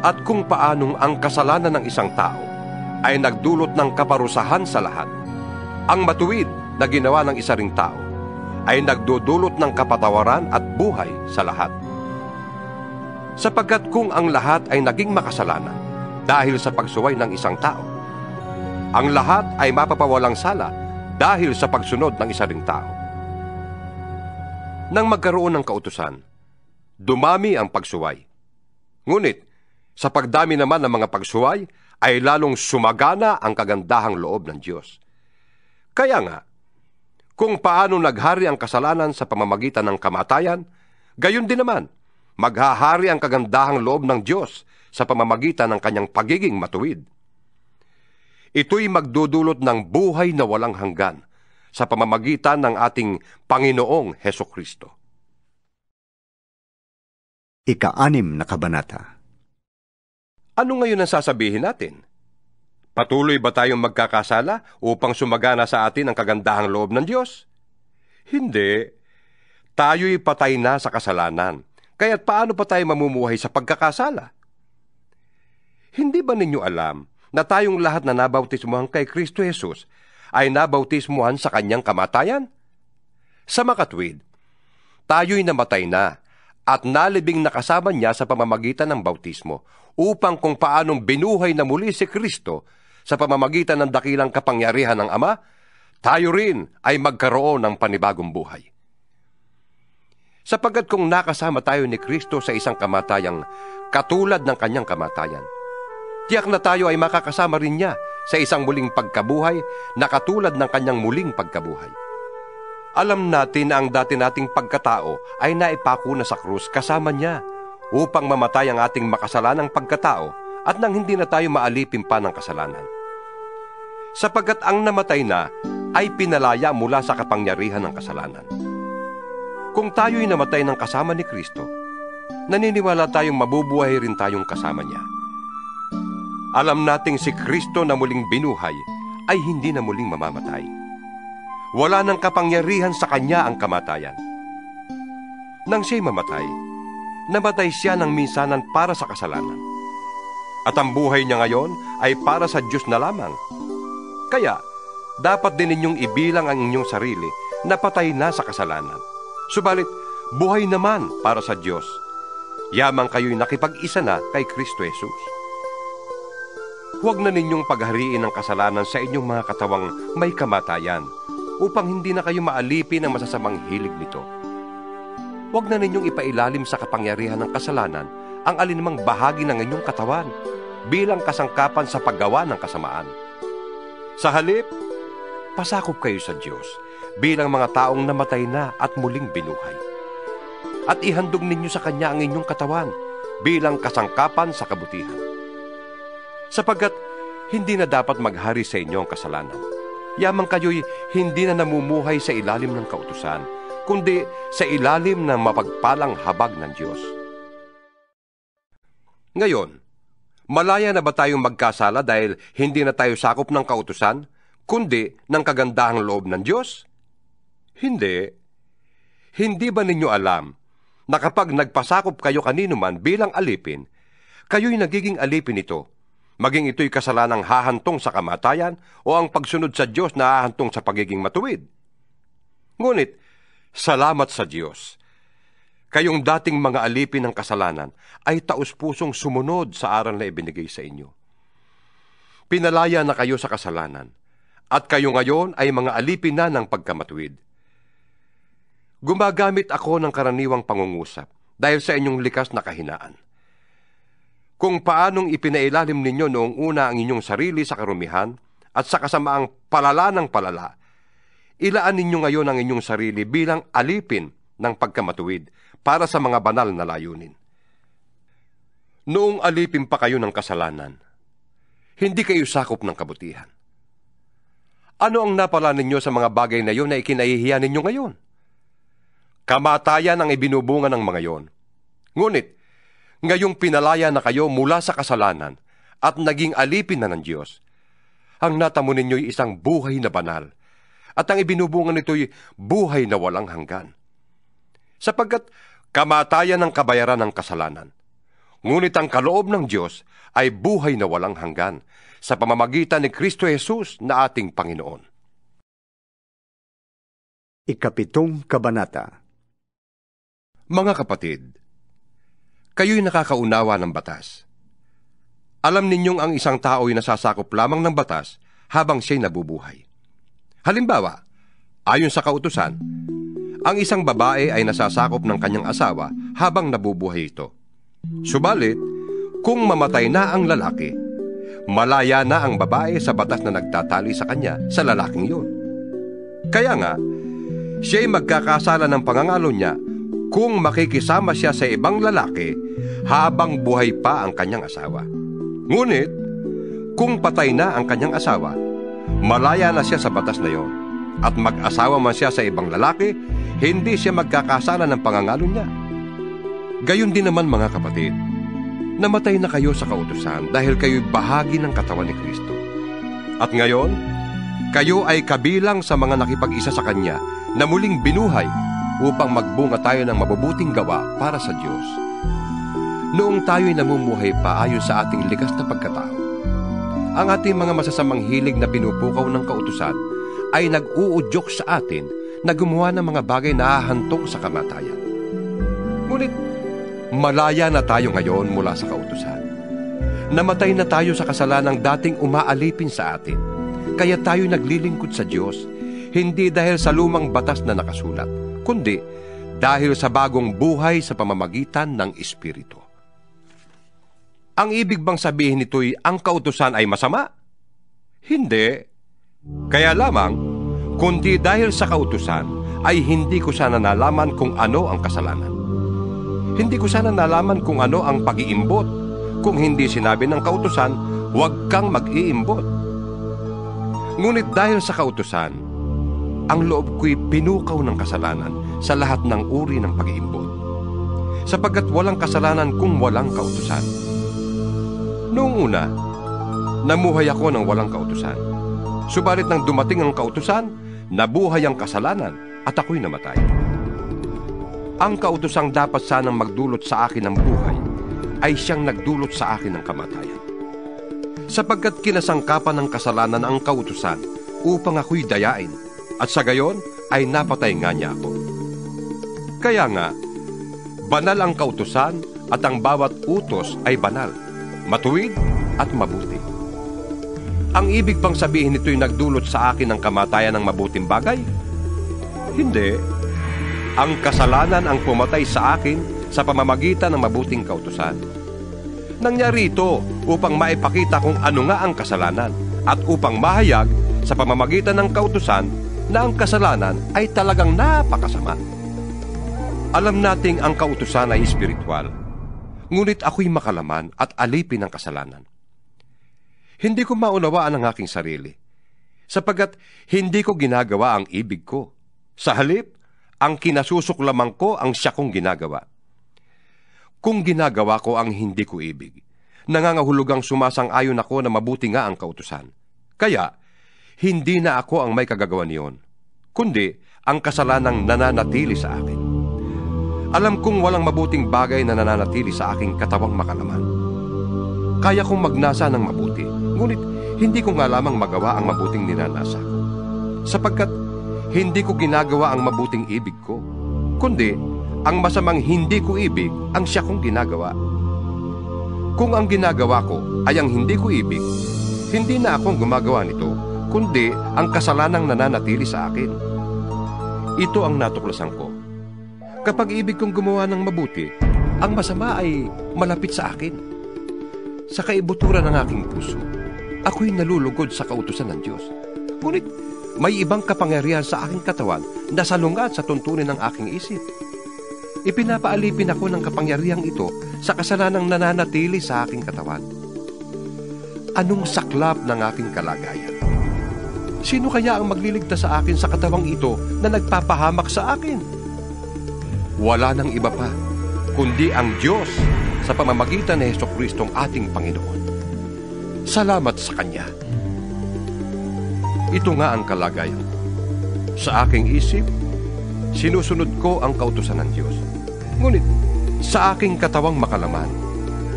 At kung paanong ang kasalanan ng isang tao ay nagdulot ng kaparusahan sa lahat, ang matuwid na ginawa ng isa ring tao ay nagdudulot ng kapatawaran at buhay sa lahat. Sapagkat kung ang lahat ay naging makasalanan dahil sa pagsuway ng isang tao, ang lahat ay mapapawalang sala dahil sa pagsunod ng isa ring tao. Nang magkaroon ng kautusan, dumami ang pagsuway. Ngunit, sa pagdami naman ng mga pagsuway, ay lalong sumagana ang kagandahang loob ng Diyos. Kaya nga, kung paano naghari ang kasalanan sa pamamagitan ng kamatayan, gayon din naman, maghahari ang kagandahang loob ng Diyos sa pamamagitan ng kanyang pagiging matuwid. Ito'y magdudulot ng buhay na walang hanggan sa pamamagitan ng ating Panginoong Hesukristo. Ika-6 na kabanata. Ano ngayon ang sasabihin natin? Patuloy ba tayong magkakasala upang sumagana sa atin ang kagandahang loob ng Diyos? Hindi. Tayo'y patay na sa kasalanan. Kaya't paano pa tayo mamumuhay sa pagkakasala? Hindi ba ninyo alam na tayong lahat na nabautismuhan kay Kristo Jesus ay nabautismuhan sa kanyang kamatayan? Sa makatwid, tayo'y namatay na at nalibing nakasama niya sa pamamagitan ng bautismo upang kung paanong binuhay na muli si Kristo sa pamamagitan ng dakilang kapangyarihan ng Ama, tayo rin ay magkaroon ng panibagong buhay. Sapagkat kung nakasama tayo ni Kristo sa isang kamatayang katulad ng kanyang kamatayan, tiyak na tayo ay makakasama rin niya sa isang muling pagkabuhay na katulad ng kanyang muling pagkabuhay. Alam natin na ang dati nating pagkatao ay naipako na sa krus kasama niya upang mamatay ang ating makasalanang pagkatao at nang hindi na tayo maalipin pa ng kasalanan. Sapagkat ang namatay na ay pinalaya mula sa kapangyarihan ng kasalanan. Kung tayo'y namatay ng kasama ni Kristo, naniniwala tayong mabubuhay rin tayong kasama niya. Alam nating si Kristo na muling binuhay ay hindi na muling mamamatay. Wala nang kapangyarihan sa kanya ang kamatayan. Nang siya'y mamatay, namatay siya ng minsanan para sa kasalanan. At ang buhay niya ngayon ay para sa Diyos na lamang. Kaya, dapat din ninyong ibilang ang inyong sarili na patay na sa kasalanan. Subalit, buhay naman para sa Diyos. Yamang kayo'y nakipag-isa na kay Kristo Jesus. Huwag na ninyong paghariin ang kasalanan sa inyong mga katawang may kamatayan upang hindi na kayo maalipin ang masasamang hilig nito. Huwag na ninyong ipailalim sa kapangyarihan ng kasalanan ang alinmang bahagi ng inyong katawan bilang kasangkapan sa paggawa ng kasamaan. Sa halip, pasakop kayo sa Diyos bilang mga taong namatay na at muling binuhay. At ihandog ninyo sa Kanya ang inyong katawan bilang kasangkapan sa kabutihan. Sapagkat hindi na dapat maghari sa inyo ang kasalanan. Yamang kayo'y hindi na namumuhay sa ilalim ng kautusan, kundi sa ilalim ng mapagpalang habag ng Diyos. Ngayon, malaya na ba tayong magkasala dahil hindi na tayo sakop ng kautusan, kundi ng kagandahang loob ng Diyos? Hindi. Hindi ba ninyo alam na kapag nagpasakop kayo kanino man bilang alipin, kayo'y nagiging alipin ito, maging ito'y kasalanang hahantong sa kamatayan o ang pagsunod sa Diyos na hahantong sa pagiging matuwid? Ngunit, salamat sa Diyos. Kayong dating mga alipin ng kasalanan ay taus-pusong sumunod sa aral na ibinigay sa inyo. Pinalaya na kayo sa kasalanan, at kayo ngayon ay mga alipin na ng pagkamatuwid. Gumagamit ako ng karaniwang pangungusap dahil sa inyong likas na kahinaan. Kung paanong ipinailalim ninyo noong una ang inyong sarili sa karumihan at sa kasamaang palala ng palala, ilaan ninyo ngayon ang inyong sarili bilang alipin ng pagkamatuwid para sa mga banal na layunin. Noong alipin pa kayo ng kasalanan, hindi kayo sakop ng kabutihan. Ano ang napala ninyo sa mga bagay na iyon na ikinahihiya ninyo ngayon? Kamatayan ang ibinubunga ng mga iyon. Ngunit, Ngayong pinalaya na kayo mula sa kasalanan at naging alipin na ng Diyos, ang natamo ninyo'y isang buhay na banal, at ang ibinubungan nito'y buhay na walang hanggan. Sapagkat kamatayan ang kabayaran ng kasalanan, ngunit ang kaloob ng Diyos ay buhay na walang hanggan sa pamamagitan ni Kristo Jesus na ating Panginoon. Ikapitong Kabanata. Mga kapatid, kayo'y nakakaunawa ng batas. Alam ninyong ang isang tao'y nasasakop lamang ng batas habang siya'y nabubuhay. Halimbawa, ayon sa kautusan, ang isang babae ay nasasakop ng kanyang asawa habang nabubuhay ito. Subalit, kung mamatay na ang lalaki, malaya na ang babae sa batas na nagtatali sa kanya sa lalaking yun. Kaya nga, siya'y magkakasala ng pangangalo niya kung makikisama siya sa ibang lalaki habang buhay pa ang kanyang asawa. Ngunit, kung patay na ang kanyang asawa, malaya na siya sa batas na yon, at mag-asawa man siya sa ibang lalaki, hindi siya magkakasala ng pangangalo niya. Gayon din naman mga kapatid, namatay na kayo sa kautusan dahil kayo'y bahagi ng katawan ni Kristo. At ngayon, kayo ay kabilang sa mga nakipag-isa sa Kanya na muling binuhay upang magbunga tayo ng mabubuting gawa para sa Diyos. Noong tayo'y namumuhay pa ayon sa ating likas na pagkatao, ang ating mga masasamang hilig na pinupukaw ng kautusan ay nag-uudyok sa atin na gumawa ng mga bagay na hahantong sa kamatayan. Ngunit, malaya na tayo ngayon mula sa kautusan. Namatay na tayo sa kasalanang dating umaalipin sa atin, kaya tayo naglilingkod sa Diyos, hindi dahil sa lumang batas na nakasulat, kundi dahil sa bagong buhay sa pamamagitan ng Espiritu. Ang ibig bang sabihin nito'y ang kautusan ay masama? Hindi. Kaya lamang, kundi dahil sa kautusan, ay hindi ko sana nalaman kung ano ang kasalanan. Hindi ko sana nalaman kung ano ang pag-iimbot, kung hindi sinabi ng kautusan, huwag kang mag-iimbot. Ngunit dahil sa kautusan, ang loob ko'y pinukaw ng kasalanan sa lahat ng uri ng pag-iimbot, sapagkat walang kasalanan kung walang kautusan. Noong una, namuhay ako ng walang kautusan. Subalit nang dumating ang kautusan, nabuhay ang kasalanan at ako'y namatay. Ang kautusang dapat sanang magdulot sa akin ng buhay ay siyang nagdulot sa akin ng kamatayan. Sapagkat kinasangkapan ng kasalanan ang kautusan upang ako'y dayain, at sa gayon ay napatay nga niya ako. Kaya nga, banal ang kautusan at ang bawat utos ay banal, matuwid at mabuti. Ang ibig bang sabihin nito'y nagdulot sa akin ng kamatayan ng mabuting bagay? Hindi. Ang kasalanan ang pumatay sa akin sa pamamagitan ng mabuting kautusan. Nangyari ito upang maipakita kung ano nga ang kasalanan at upang mahayag sa pamamagitan ng kautusan na ang kasalanan ay talagang napakasama. Alam nating ang kautusan ay espiritual, ngunit ako'y makalaman at alipin ng kasalanan. Hindi ko maunawaan ang aking sarili, sapagkat hindi ko ginagawa ang ibig ko. Sa halip, ang kinasusuklaman ko ang siya kong ginagawa. Kung ginagawa ko ang hindi ko ibig, nangangahulugang sumasang-ayon ako na mabuti nga ang kautusan. Kaya, hindi na ako ang may kagagawa niyon, kundi ang kasalanang nananatili sa akin. Alam kong walang mabuting bagay na nananatili sa aking katawang makalaman. Kaya kong magnasa ng mabuti, ngunit hindi ko nga lamang magawa ang mabuting ninanasa ko. Sapagkat hindi ko ginagawa ang mabuting ibig ko, kundi ang masamang hindi ko ibig ang siya kong ginagawa. Kung ang ginagawa ko ay ang hindi ko ibig, hindi na akong gumagawa nito, kundi ang kasalanang nananatili sa akin. Ito ang natuklasan ko. Kapag ibig kong gumawa ng mabuti, ang masama ay malapit sa akin. Sa kaibuturan ng aking puso, ako'y nalulugod sa kautusan ng Diyos. Ngunit may ibang kapangyarihan sa aking katawan na salungat sa tuntunin ng aking isip. Ipinapaalipin ako ng kapangyarihang ito sa kasalanang nananatili sa aking katawan. Anong saklap ng aking kalagayan? Sino kaya ang magliligtas sa akin sa katawang ito na nagpapahamak sa akin? Wala nang iba pa, kundi ang Diyos sa pamamagitan ni Jesucristong ating Panginoon. Salamat sa Kanya. Ito nga ang kalagayan. Sa aking isip, sinusunod ko ang kautusan ng Diyos. Ngunit, sa aking katawang makalaman,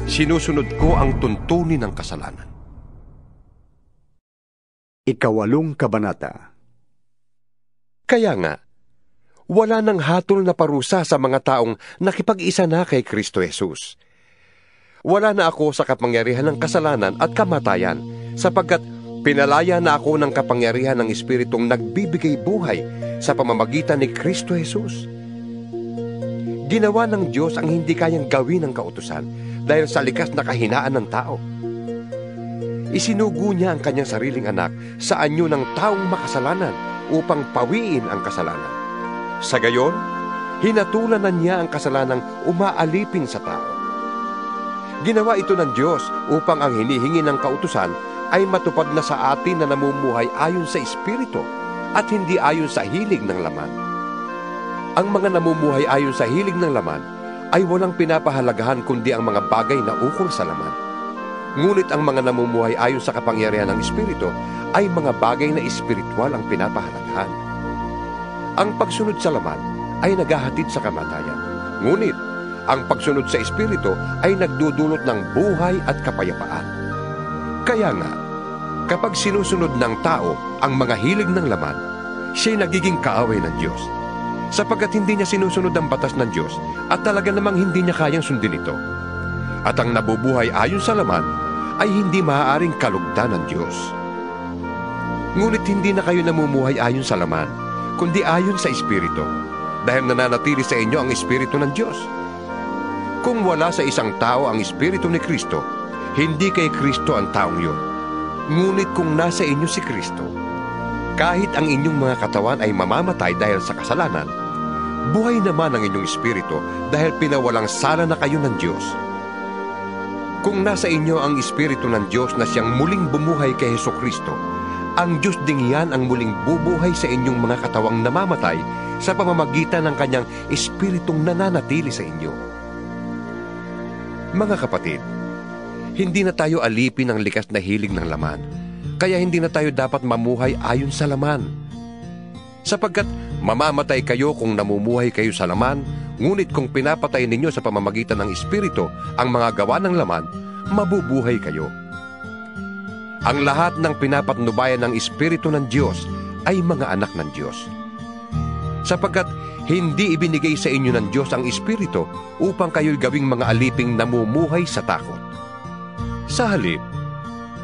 sinusunod ko ang tuntunin ng kasalanan. 8 Kabanata. Kaya nga, wala nang hatol na parusa sa mga taong nakipag-isa na kay Kristo Jesus. Wala na ako sa kapangyarihan ng kasalanan at kamatayan, sapagkat pinalaya na ako ng kapangyarihan ng Espiritong nagbibigay buhay sa pamamagitan ni Kristo Jesus. Ginawa ng Diyos ang hindi kayang gawin ng kautusan dahil sa likas na kahinaan ng tao. Isinugo niya ang kanyang sariling anak sa anyo ng taong makasalanan upang pawiin ang kasalanan. Sa gayon, hinatulan na niya ang kasalanang umaalipin sa tao. Ginawa ito ng Diyos upang ang hinihingi ng kautusan ay matupad na sa atin na namumuhay ayon sa Espiritu at hindi ayon sa hilig ng laman. Ang mga namumuhay ayon sa hilig ng laman ay walang pinapahalagahan kundi ang mga bagay na ukol sa laman. Ngunit ang mga namumuhay ayon sa kapangyarihan ng Espiritu ay mga bagay na espiritual ang pinapahalagahan. Ang pagsunod sa laman ay naghahatid sa kamatayan. Ngunit, ang pagsunod sa Espiritu ay nagdudulot ng buhay at kapayapaan. Kaya nga, kapag sinusunod ng tao ang mga hilig ng laman, siya'y nagiging kaaway ng Diyos, sapagkat hindi niya sinusunod ang batas ng Diyos at talaga namang hindi niya kayang sundin ito. At ang nabubuhay ayon sa laman ay hindi maaaring kalugdan ng Diyos. Ngunit hindi na kayo namumuhay ayon sa laman, kundi ayon sa Espiritu, dahil nananatili sa inyo ang Espiritu ng Diyos. Kung wala sa isang tao ang Espiritu ni Kristo, hindi kay Kristo ang taong yun. Ngunit kung nasa inyo si Kristo, kahit ang inyong mga katawan ay mamamatay dahil sa kasalanan, buhay naman ang inyong Espiritu dahil pinawalang sala na kayo ng Diyos. Kung nasa inyo ang Espiritu ng Diyos na siyang muling bumuhay kay Jesucristo, ang Diyos ding yan ang muling bubuhay sa inyong mga katawang namamatay sa pamamagitan ng kanyang Espiritong nananatili sa inyo. Mga kapatid, hindi na tayo alipin ng likas na hilig ng laman, kaya hindi na tayo dapat mamuhay ayon sa laman. Sapagkat mamamatay kayo kung namumuhay kayo sa laman, ngunit kung pinapatay ninyo sa pamamagitan ng Espiritu ang mga gawa ng laman, mabubuhay kayo. Ang lahat ng pinapatnubayan ng Espiritu ng Diyos ay mga anak ng Diyos. Sapagkat hindi ibinigay sa inyo ng Diyos ang Espiritu upang kayo'y gawing mga aliping namumuhay sa takot. Sa halip,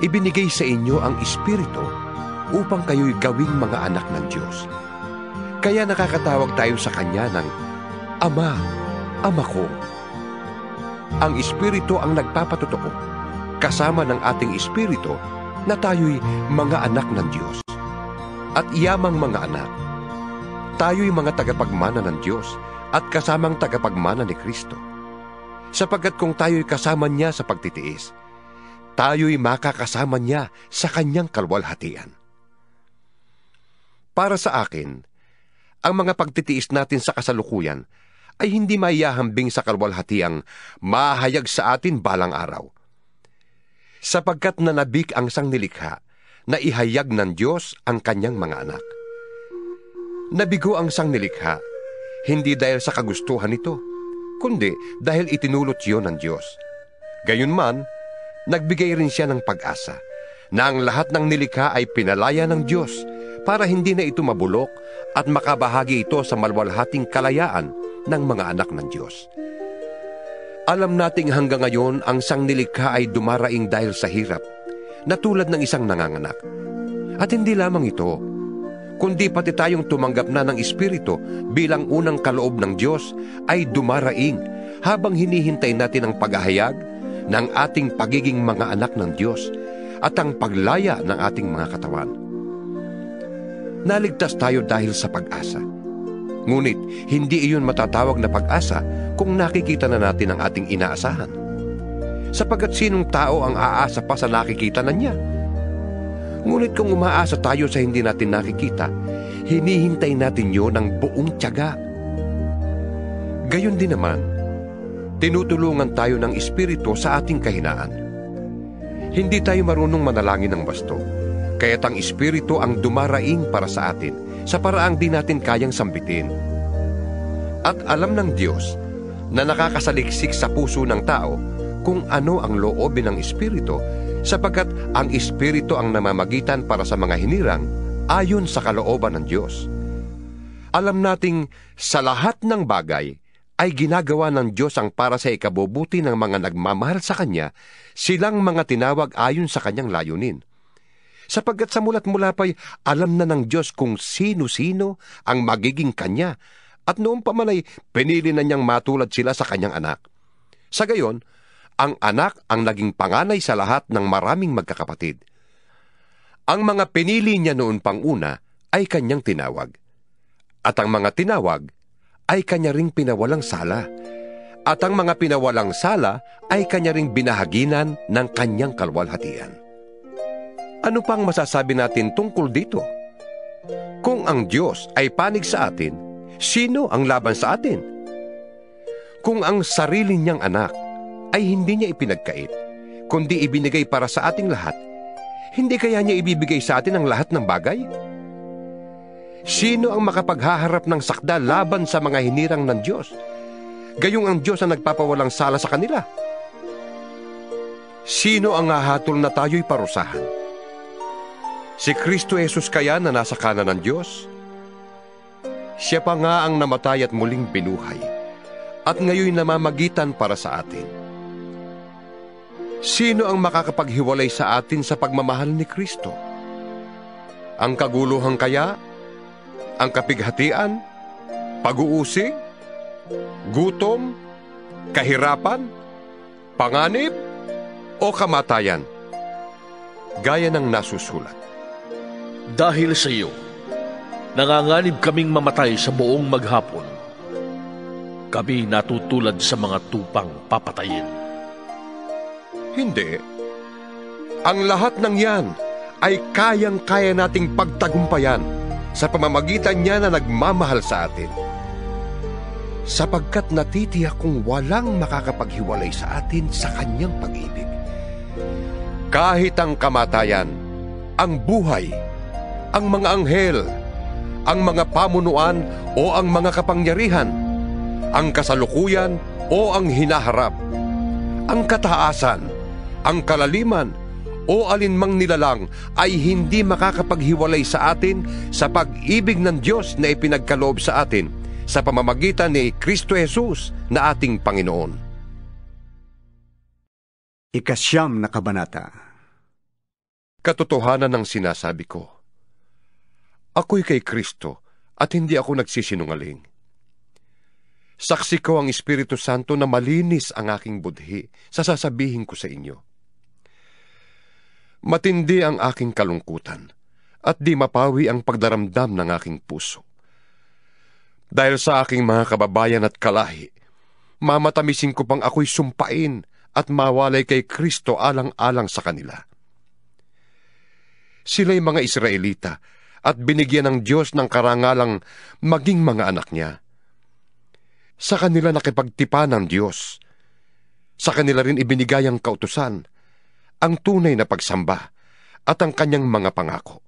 ibinigay sa inyo ang Espiritu upang kayo'y gawing mga anak ng Diyos. Kaya nakakatawag tayo sa Kanya ng Ama, Ama ko. Ang Espiritu ang nagpapatotoo, kasama ng ating Espiritu, na tayo'y mga anak ng Diyos. At iyamang mga anak, tayo'y mga tagapagmana ng Diyos at kasamang tagapagmana ni Kristo. Sapagkat kung tayo'y kasama niya sa pagtitiis, tayo'y makakasama niya sa kanyang kalwalhatian. Para sa akin, ang mga pagtitiis natin sa kasalukuyan ay hindi maihahambing sa kalwalhatiang mahayag sa atin balang araw. Sapagkat nanabik ang sangnilikha na ihayag ng Diyos ang kanyang mga anak. Nabigo ang sangnilikha, hindi dahil sa kagustuhan nito, kundi dahil itinulot yun ng Diyos. Gayunman, nagbigay rin siya ng pag-asa na ang lahat ng nilikha ay pinalaya ng Diyos para hindi na ito mabulok at makabahagi ito sa malwalhating kalayaan ng mga anak ng Diyos. Alam nating hanggang ngayon ang sangnilikha ay dumaraing dahil sa hirap, na tulad ng isang nanganganak. At hindi lamang ito, kundi pati tayong tumanggap na ng Espiritu bilang unang kaloob ng Diyos ay dumaraing habang hinihintay natin ang paghahayag ng ating pagiging mga anak ng Diyos at ang paglaya ng ating mga katawan. Naligtas tayo dahil sa pag-asa. Ngunit hindi iyon matatawag na pag-asa kung nakikita na natin ang ating inaasahan. Sapagkat sinong tao ang aasa pa sa nakikita na niya? Ngunit kung umaasa tayo sa hindi natin nakikita, hinihintay natin yun ng buong tiyaga. Gayon din naman, tinutulungan tayo ng Espiritu sa ating kahinaan. Hindi tayo marunong manalangin ng basto, kaya't ang Espiritu ang dumaraing para sa atin sa paraang di natin kayang sambitin. At alam ng Diyos na nakakasaliksik sa puso ng tao kung ano ang loobin ng Espiritu, sapagkat ang Espiritu ang namamagitan para sa mga hinirang ayon sa kalooban ng Diyos. Alam nating sa lahat ng bagay ay ginagawa ng Diyos ang para sa ikabubuti ng mga nagmamahal sa Kanya, silang mga tinawag ayon sa Kanyang layunin. Sapagkat sa mula't mula pa'y alam na ng Diyos kung sino-sino ang magiging Kanya, at noong pa man ay pinili na Niyang matulad sila sa Kanyang anak. Sa gayon, ang anak ang naging panganay sa lahat ng maraming magkakapatid. Ang mga pinili Niya noon pang una ay Kanyang tinawag, at ang mga tinawag ay Kanya ring pinawalang sala, at ang mga pinawalang sala ay Kanya ring binahaginan ng Kanyang kalwalhatian. Ano pang masasabi natin tungkol dito? Kung ang Diyos ay panig sa atin, sino ang laban sa atin? Kung ang sarili Niyang anak ay hindi Niya ipinagkait, kundi ibinigay para sa ating lahat, hindi kaya Niya ibibigay sa atin ang lahat ng bagay? Sino ang makapaghaharap ng sakda laban sa mga hinirang ng Diyos? Gayong ang Diyos ang nagpapawalang sala sa kanila. Sino ang hahatol na tayo'y parusahan? Si Kristo Jesus kaya na nasa kanan ng Diyos? Siya pa nga ang namatay at muling binuhay, at ngayon namamagitan para sa atin. Sino ang makakapaghiwalay sa atin sa pagmamahal ni Kristo? Ang kaguluhan kaya? Ang kapighatian, pag-uusig, gutom, kahirapan, panganib, o kamatayan, gaya ng nasusulat. Dahil sa iyo, nanganganib kaming mamatay sa buong maghapon. Kami natutulad sa mga tupang papatayin. Hindi. Ang lahat ng yan ay kayang-kaya nating pagtagumpayan sa pamamagitan Niya na nagmamahal sa atin. Sapagkat natitiyak kung walang makakapaghiwalay sa atin sa Kanyang pag-ibig. Kahit ang kamatayan, ang buhay, ang mga anghel, ang mga pamunuan o ang mga kapangyarihan, ang kasalukuyan o ang hinaharap, ang kataasan, ang kalaliman, o alinmang nilalang ay hindi makakapaghiwalay sa atin sa pag-ibig ng Diyos na ipinagkaloob sa atin sa pamamagitan ni Kristo Jesus na ating Panginoon. Ikasyam na kabanata. Katotohanan ng sinasabi ko. Ako'y kay Kristo at hindi ako nagsisinungaling. Saksi ko ang Espiritu Santo na malinis ang aking budhi sa sasabihin ko sa inyo. Matindi ang aking kalungkutan, at di mapawi ang pagdaramdam ng aking puso. Dahil sa aking mga kababayan at kalahi, mamatamisin ko pang ako'y sumpain at mawalay kay Kristo alang-alang sa kanila. Sila'y mga Israelita at binigyan ng Diyos ng karangalang maging mga anak Niya. Sa kanila nakipagtipan ng Diyos. Sa kanila rin ibinigay ang kautusan, ang tunay na pagsamba at ang Kanyang mga pangako.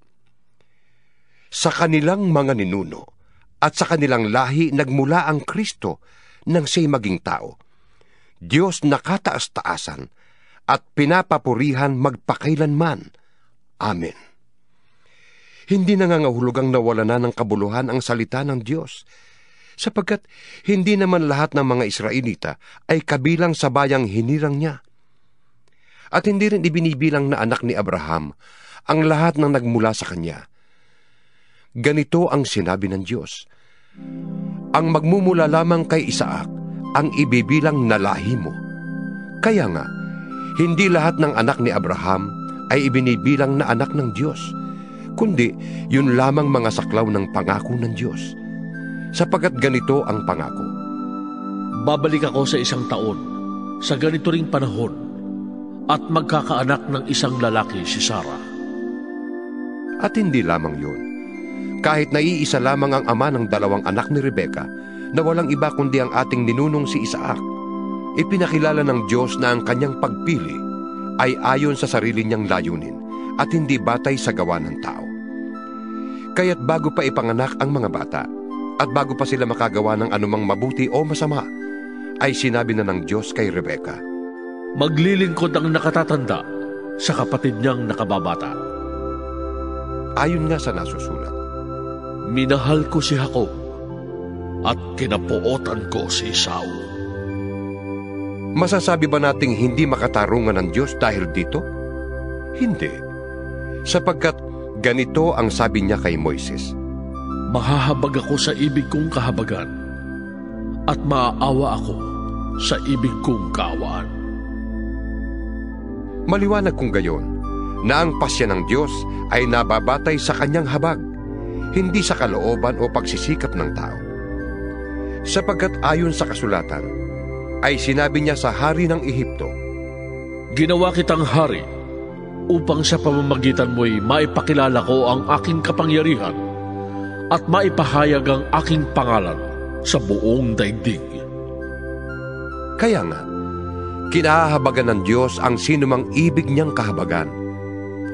Sa kanilang mga ninuno at sa kanilang lahi nagmula ang Kristo nang siya'y maging tao. Diyos na kataas-taasan at pinapapurihan magpakailanman. Amen. Hindi nangangahulugang nawala na ng kabuluhan ang salita ng Diyos, sapagkat hindi naman lahat ng mga Israelita ay kabilang sa bayang hinirang Niya. At hindi rin ibinibilang na anak ni Abraham ang lahat ng nagmula sa kanya. Ganito ang sinabi ng Diyos: ang magmumula lamang kay Isaac ang ibibilang na lahi mo. Kaya nga, hindi lahat ng anak ni Abraham ay ibinibilang na anak ng Diyos, kundi yun lamang mga saklaw ng pangako ng Diyos. Sapagkat ganito ang pangako: Babalik ako sa 1 taon, sa ganito ring panahon, at magkakaanak ng isang lalaki si Sarah. At hindi lamang yun. Kahit naiisa lamang ang ama ng 2 anak ni Rebeka, na walang iba kundi ang ating ninunong si Isaac, Ipinakilala ng Diyos na ang kanyang pagpili ay ayon sa sarili niyang layunin at hindi batay sa gawa ng tao. Kaya't bago pa ipanganak ang mga bata at bago pa sila makagawa ng anumang mabuti o masama, ay sinabi na ng Diyos kay Rebecca, Maglilingkod ang nakatatanda sa kapatid niyang nakababata. Ayon nga sa nasusulat, Minahal ko si Jacob at kinapuotan ko si Esau. masasabi ba nating hindi makatarungan ng Diyos dahil dito? Hindi. Sapagkat ganito ang sabi niya kay Moises, Mahahabag ako sa ibig kong kahabagan at maaawa ako sa ibig kong kaawaan. Maliwanag kung gayon na ang pasya ng Diyos ay nababatay sa kanyang habag, hindi sa kalooban o pagsisikap ng tao. Sapagkat ayon sa kasulatan, ay sinabi niya sa hari ng Ehipto, Ginawa kitang hari upang sa pamamagitan mo'y maipakilala ko ang aking kapangyarihan at maipahayag ang aking pangalan sa buong daigdig. Kaya nga, kinahahabagan ng Diyos ang sinumang ibig niyang kahabagan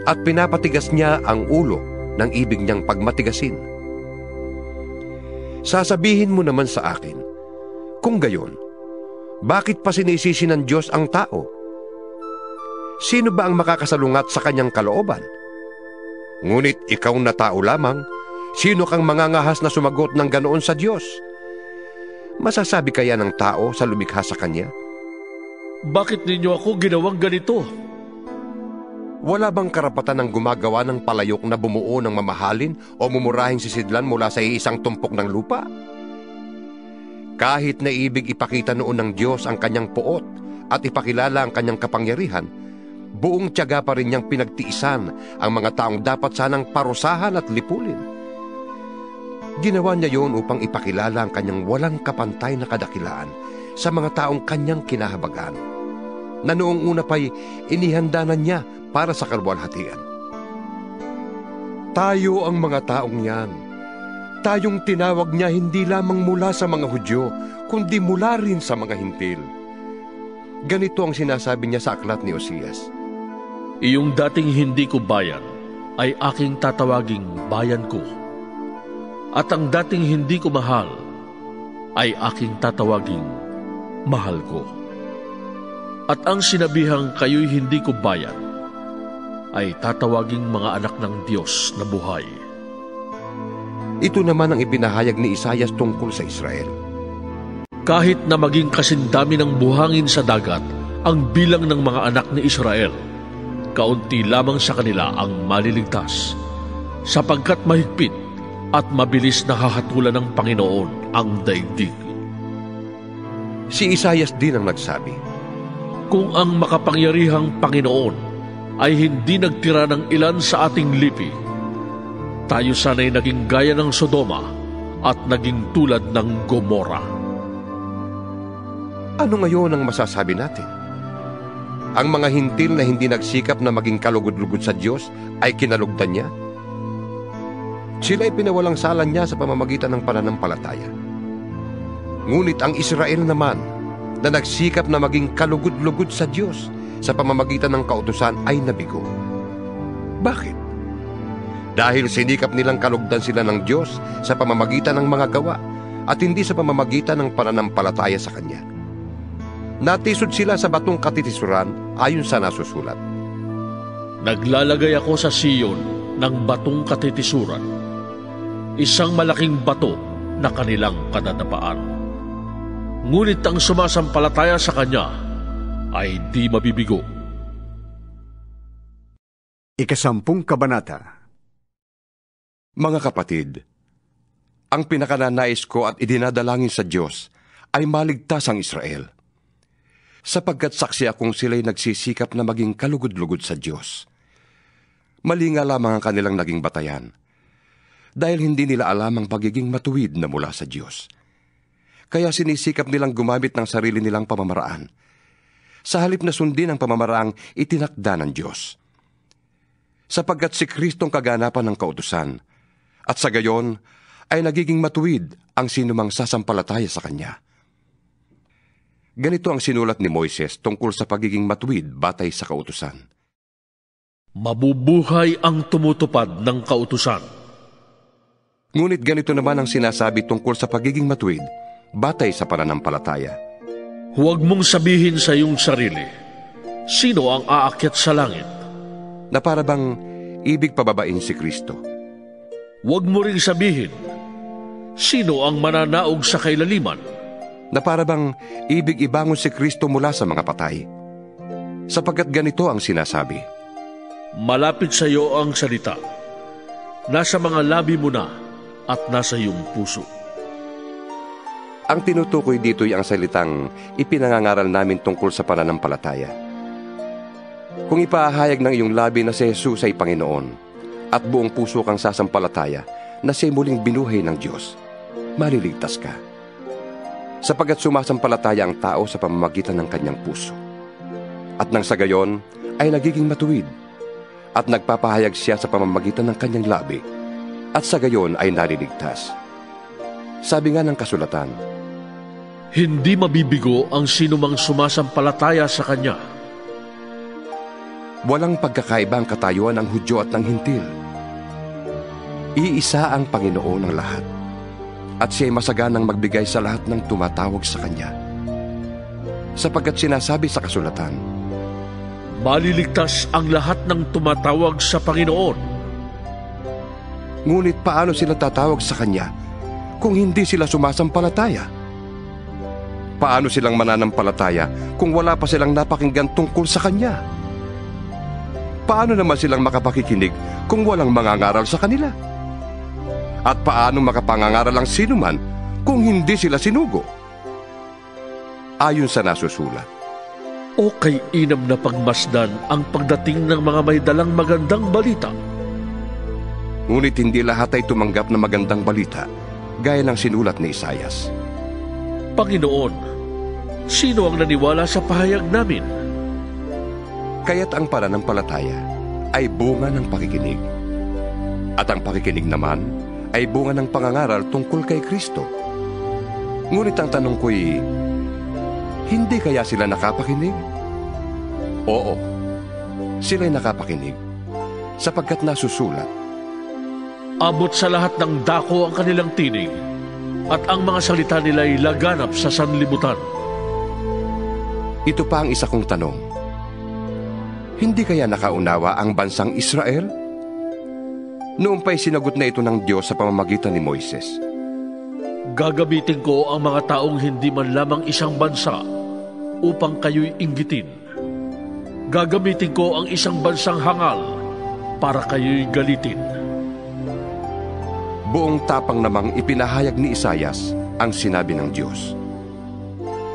at pinapatigas niya ang ulo ng ibig niyang pagmatigasin. Sasabihin mo naman sa akin, kung gayon, bakit pa sinisisi ng Diyos ang tao? Sino ba ang makakasalungat sa kanyang kalooban? Ngunit ikaw na tao lamang, sino kang mangangahas na sumagot ng ganoon sa Diyos? Masasabi kaya ng tao sa lumikha sa kanya? Bakit ninyo ako ginawang ganito? Wala bang karapatan ng gumagawa ng palayok na bumuo ng mamahalin o mumurahing sisidlan mula sa isang tumpok ng lupa? Kahit na ibig ipakita noon ng Diyos ang kanyang puot at ipakilala ang kanyang kapangyarihan, buong tiyaga pa rin niyang pinagtiisan ang mga taong dapat sanang parusahan at lipulin. Ginawa niya yon upang ipakilala ang kanyang walang kapantay na kadakilaan sa mga taong kanyang kinahabagan, na noong una pa'y inihanda na niya para sa kaluwalhatian. Tayo ang mga taong yan. Tayong tinawag niya hindi lamang mula sa mga Hudyo, kundi mula rin sa mga Hintil. Ganito ang sinasabi niya sa aklat ni Osias, Iyong dating hindi ko bayan ay aking tatawaging bayan ko. At ang dating hindi ko mahal ay aking tatawaging mahal ko. At ang sinabihang kayo'y hindi ko bayan ay tatawaging mga anak ng Diyos na buhay. Ito naman ang ipinahayag ni Isaias tungkol sa Israel. Kahit na maging kasindami ng buhangin sa dagat ang bilang ng mga anak ni Israel, kaunti lamang sa kanila ang maliligtas, sapagkat mahigpit at mabilis na hahatulan ng Panginoon ang daigdig. Si Isaias din ang nagsabi, Kung ang makapangyarihang Panginoon ay hindi nagtira ng ilan sa ating lipi, tayo sana'y naging gaya ng Sodoma at naging tulad ng Gomora. Ano ngayon ang masasabi natin? Ang mga hintil na hindi nagsikap na maging kalugod-lugod sa Diyos ay kinalugdan niya? Sila ay pinawalang sala niya sa pamamagitan ng pananampalataya. Ngunit ang Israel naman na nagsikap na maging kalugod-lugod sa Diyos sa pamamagitan ng kautusan ay nabigo. Bakit? Dahil sinikap nilang kalugdan sila ng Diyos sa pamamagitan ng mga gawa at hindi sa pamamagitan ng pananampalataya sa Kanya. Natisod sila sa batong katitisuran ayon sa nasusulat. Naglalagay ako sa Siyon ng batong katitisuran, isang malaking bato na kanilang kadadapaan. Ngunit ang sumasampalataya sa Kanya ay di mabibigo. 10 Kabanata. Mga kapatid, ang pinakananais ko at idinadalangin sa Diyos ay maligtas ang Israel, sapagkat saksi akong sila'y nagsisikap na maging kalugod-lugod sa Diyos. Mali nga lamang ang kanilang naging batayan, dahil hindi nila alam ang pagiging matuwid na mula sa Diyos. Kaya sinisikap nilang gumamit ng sarili nilang pamamaraan, sa halip na sundin ang pamamaraang itinakda ng Diyos. Sapagkat si Kristong kaganapan ng kautusan, at sa gayon ay nagiging matuwid ang sinumang sasampalataya sa Kanya. Ganito ang sinulat ni Moises tungkol sa pagiging matuwid batay sa kautusan. Mabubuhay ang tumutupad ng kautusan. Ngunit ganito naman ang sinasabi tungkol sa pagiging matuwid batay sa pananampalataya. Huwag mong sabihin sa iyong sarili, sino ang aakyat sa langit? Na para bang ibig pababain si Kristo. Huwag mo ring sabihin, sino ang mananaog sa kailaliman? Na para bang ibig ibangon si Kristo mula sa mga patay. Sapagkat ganito ang sinasabi. Malapit sa iyo ang salita. Nasa mga labi mo na at nasa iyong puso. Ang tinutukoy dito ay ang salitang ipinangangaral namin tungkol sa pananampalataya. Kung ipahayag ng iyong labi na si Jesus ay Panginoon at buong puso kang sasampalataya na siya muling binuhay ng Diyos, maliligtas ka. Sapagkat sumasampalataya ang tao sa pamamagitan ng kanyang puso. At nang sa gayon ay nagiging matuwid at nagpapahayag siya sa pamamagitan ng kanyang labi at sa gayon ay naliligtas. Sabi nga ng kasulatan, hindi mabibigo ang sinumang sumasampalataya sa Kanya. Walang pagkakaiba ang katayuan ng Hudyo at ng Hintil. Iisa ang Panginoon ng lahat. At siya'y masaganang magbigay sa lahat ng tumatawag sa Kanya. Sapagkat sinasabi sa kasulatan, maliligtas ang lahat ng tumatawag sa Panginoon. Ngunit paano sila tatawag sa Kanya kung hindi sila sumasampalataya? Paano silang mananampalataya kung wala pa silang napakinggan tungkol sa Kanya? Paano naman silang makapakikinig kung walang mangangaral sa kanila? At paano makapangangaral ang sinuman kung hindi sila sinugo? Ayon sa nasusulat, O kay inam na pagmasdan ang pagdating ng mga may dalang magandang balita. Ngunit hindi lahat ay tumanggap na magandang balita, gaya ng sinulat ni Isaias. Panginoon, sino ang naniwala sa pahayag namin? Kaya't ang pananampalataya ay bunga ng pakikinig. At ang pakikinig naman ay bunga ng pangangaral tungkol kay Kristo. Ngunit ang tanong ko'y, hindi kaya sila nakapakinig? Oo, sila'y nakapakinig, sapagkat nasusulat. Abot sa lahat ng dako ang kanilang tinig, at ang mga salita nila'y laganap sa sanlibutan. Ito pa ang isa kong tanong. Hindi kaya nakaunawa ang bansang Israel? Noon pa'y sinagot na ito ng Diyos sa pamamagitan ni Moises. Gagamitin ko ang mga taong hindi man lamang isang bansa upang kayo'y inggitin. Gagamitin ko ang isang bansang hangal para kayo'y galitin. Buong tapang namang ipinahayag ni Isaias ang sinabi ng Diyos.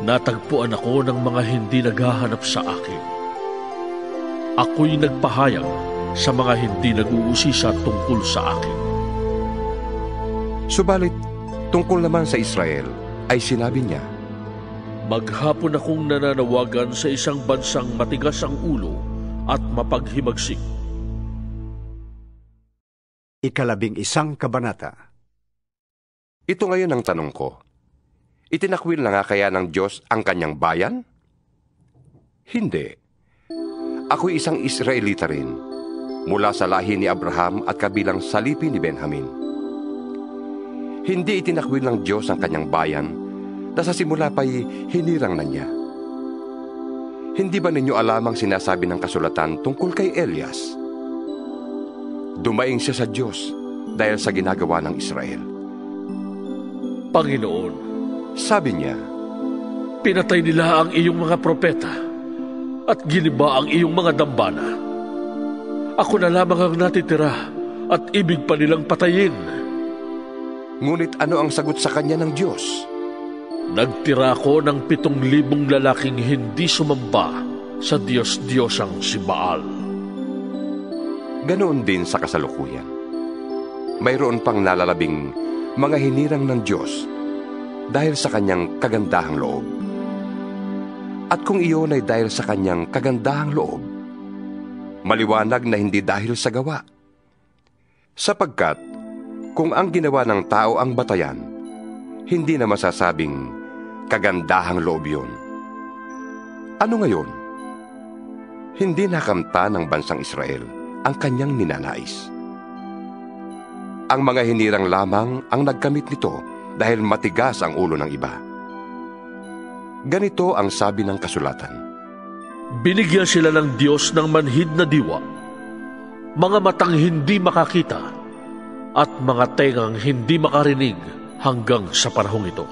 Natagpuan ako ng mga hindi naghahanap sa akin. Ako'y nagpahayag sa mga hindi nag-uusisa tungkol sa akin. Subalit, tungkol naman sa Israel, ay sinabi niya, maghapon akong nananawagan sa isang bansang matigas ang ulo at mapaghimagsik. 11 kabanata. Ito ngayon ang tanong ko. Itinakwil na nga kaya ng Diyos ang kanyang bayan? Hindi. Ako'y isang Israelita rin, mula sa lahi ni Abraham at kabilang salipi ni Benjamin. Hindi itinakwil ng Diyos ang kanyang bayan na sa simula pa'y hinirang na niya. Hindi ba ninyo alam ang sinasabi ng kasulatan tungkol kay Elias? Dumaing siya sa Diyos dahil sa ginagawa ng Israel. Panginoon, sabi niya, pinatay nila ang iyong mga propeta at giniba ang iyong mga dambana. Ako na lamang ang natitira at ibig pa nilang patayin. Ngunit ano ang sagot sa kanya ng Diyos? Nagtira ko ng 7,000 lalaking hindi sumamba sa Diyos-Diyosang si Baal. Ganoon din sa kasalukuyan. Mayroon pang nalalabing mga hinirang ng Diyos dahil sa kanyang kagandahang loob. At kung iyon ay dahil sa kanyang kagandahang loob, maliwanag na hindi dahil sa gawa. Sapagkat kung ang ginawa ng tao ang batayan, hindi na masasabing kagandahang loob yun, Ano ngayon? Hindi nakamta ng bansang Israel ang kanyang ninanais. Ang mga hinirang lamang ang nagkamit nito dahil matigas ang ulo ng iba. Ganito ang sabi ng kasulatan. Binigyan sila ng Diyos ng manhid na diwa, mga matang hindi makakita, at mga tengang hindi makarinig hanggang sa panahong ito.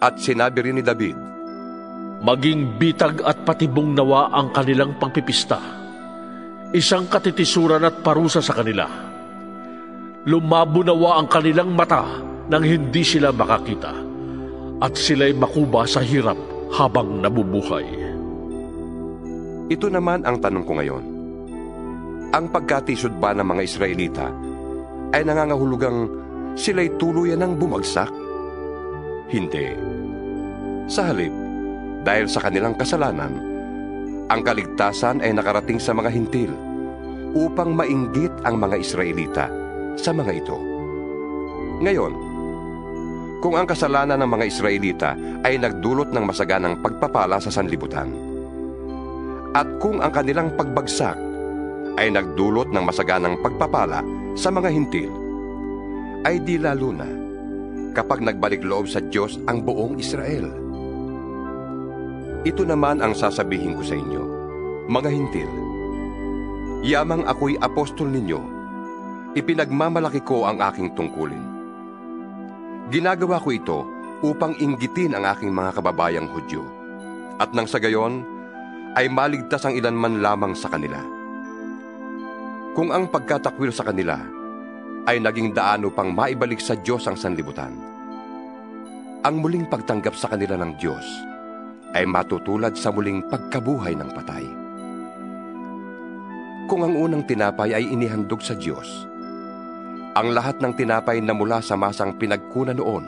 At sinabi rin ni David, Maging bitag at patibong nawa ang kanilang pagpipista, isang katitisuran at parusa sa kanila. Lumabo nawa ang kanilang mata nang hindi sila makakita, at sila'y makuba sa hirap habang nabubuhay. ito naman ang tanong ko ngayon. Ang pagkatisod ba ng mga Israelita ay nangangahulugang sila'y tuluyan ng bumagsak? Hindi. Sa halip, dahil sa kanilang kasalanan, ang kaligtasan ay nakarating sa mga hintil upang mainggit ang mga Israelita sa mga ito. Ngayon, kung ang kasalanan ng mga Israelita ay nagdulot ng masaganang pagpapala sa sanlibutan, at kung ang kanilang pagbagsak ay nagdulot ng masaganang pagpapala sa mga hintil, ay di lalo na kapag nagbalik loob sa Diyos ang buong Israel. Ito naman ang sasabihin ko sa inyo, mga hintil. Yamang ako'y apostol ninyo, ipinagmamalaki ko ang aking tungkulin. Ginagawa ko ito upang inggitin ang aking mga kababayang Hudyo, at nang sa gayon ay maligtas ang ilan man lamang sa kanila. Kung ang pagkatakwil sa kanila ay naging daan upang maibalik sa Diyos ang sanlibutan, ang muling pagtanggap sa kanila ng Diyos ay matutulad sa muling pagkabuhay ng patay. Kung ang unang tinapay ay inihandog sa Diyos, ang lahat ng tinapay na mula sa masang pinagkunan noon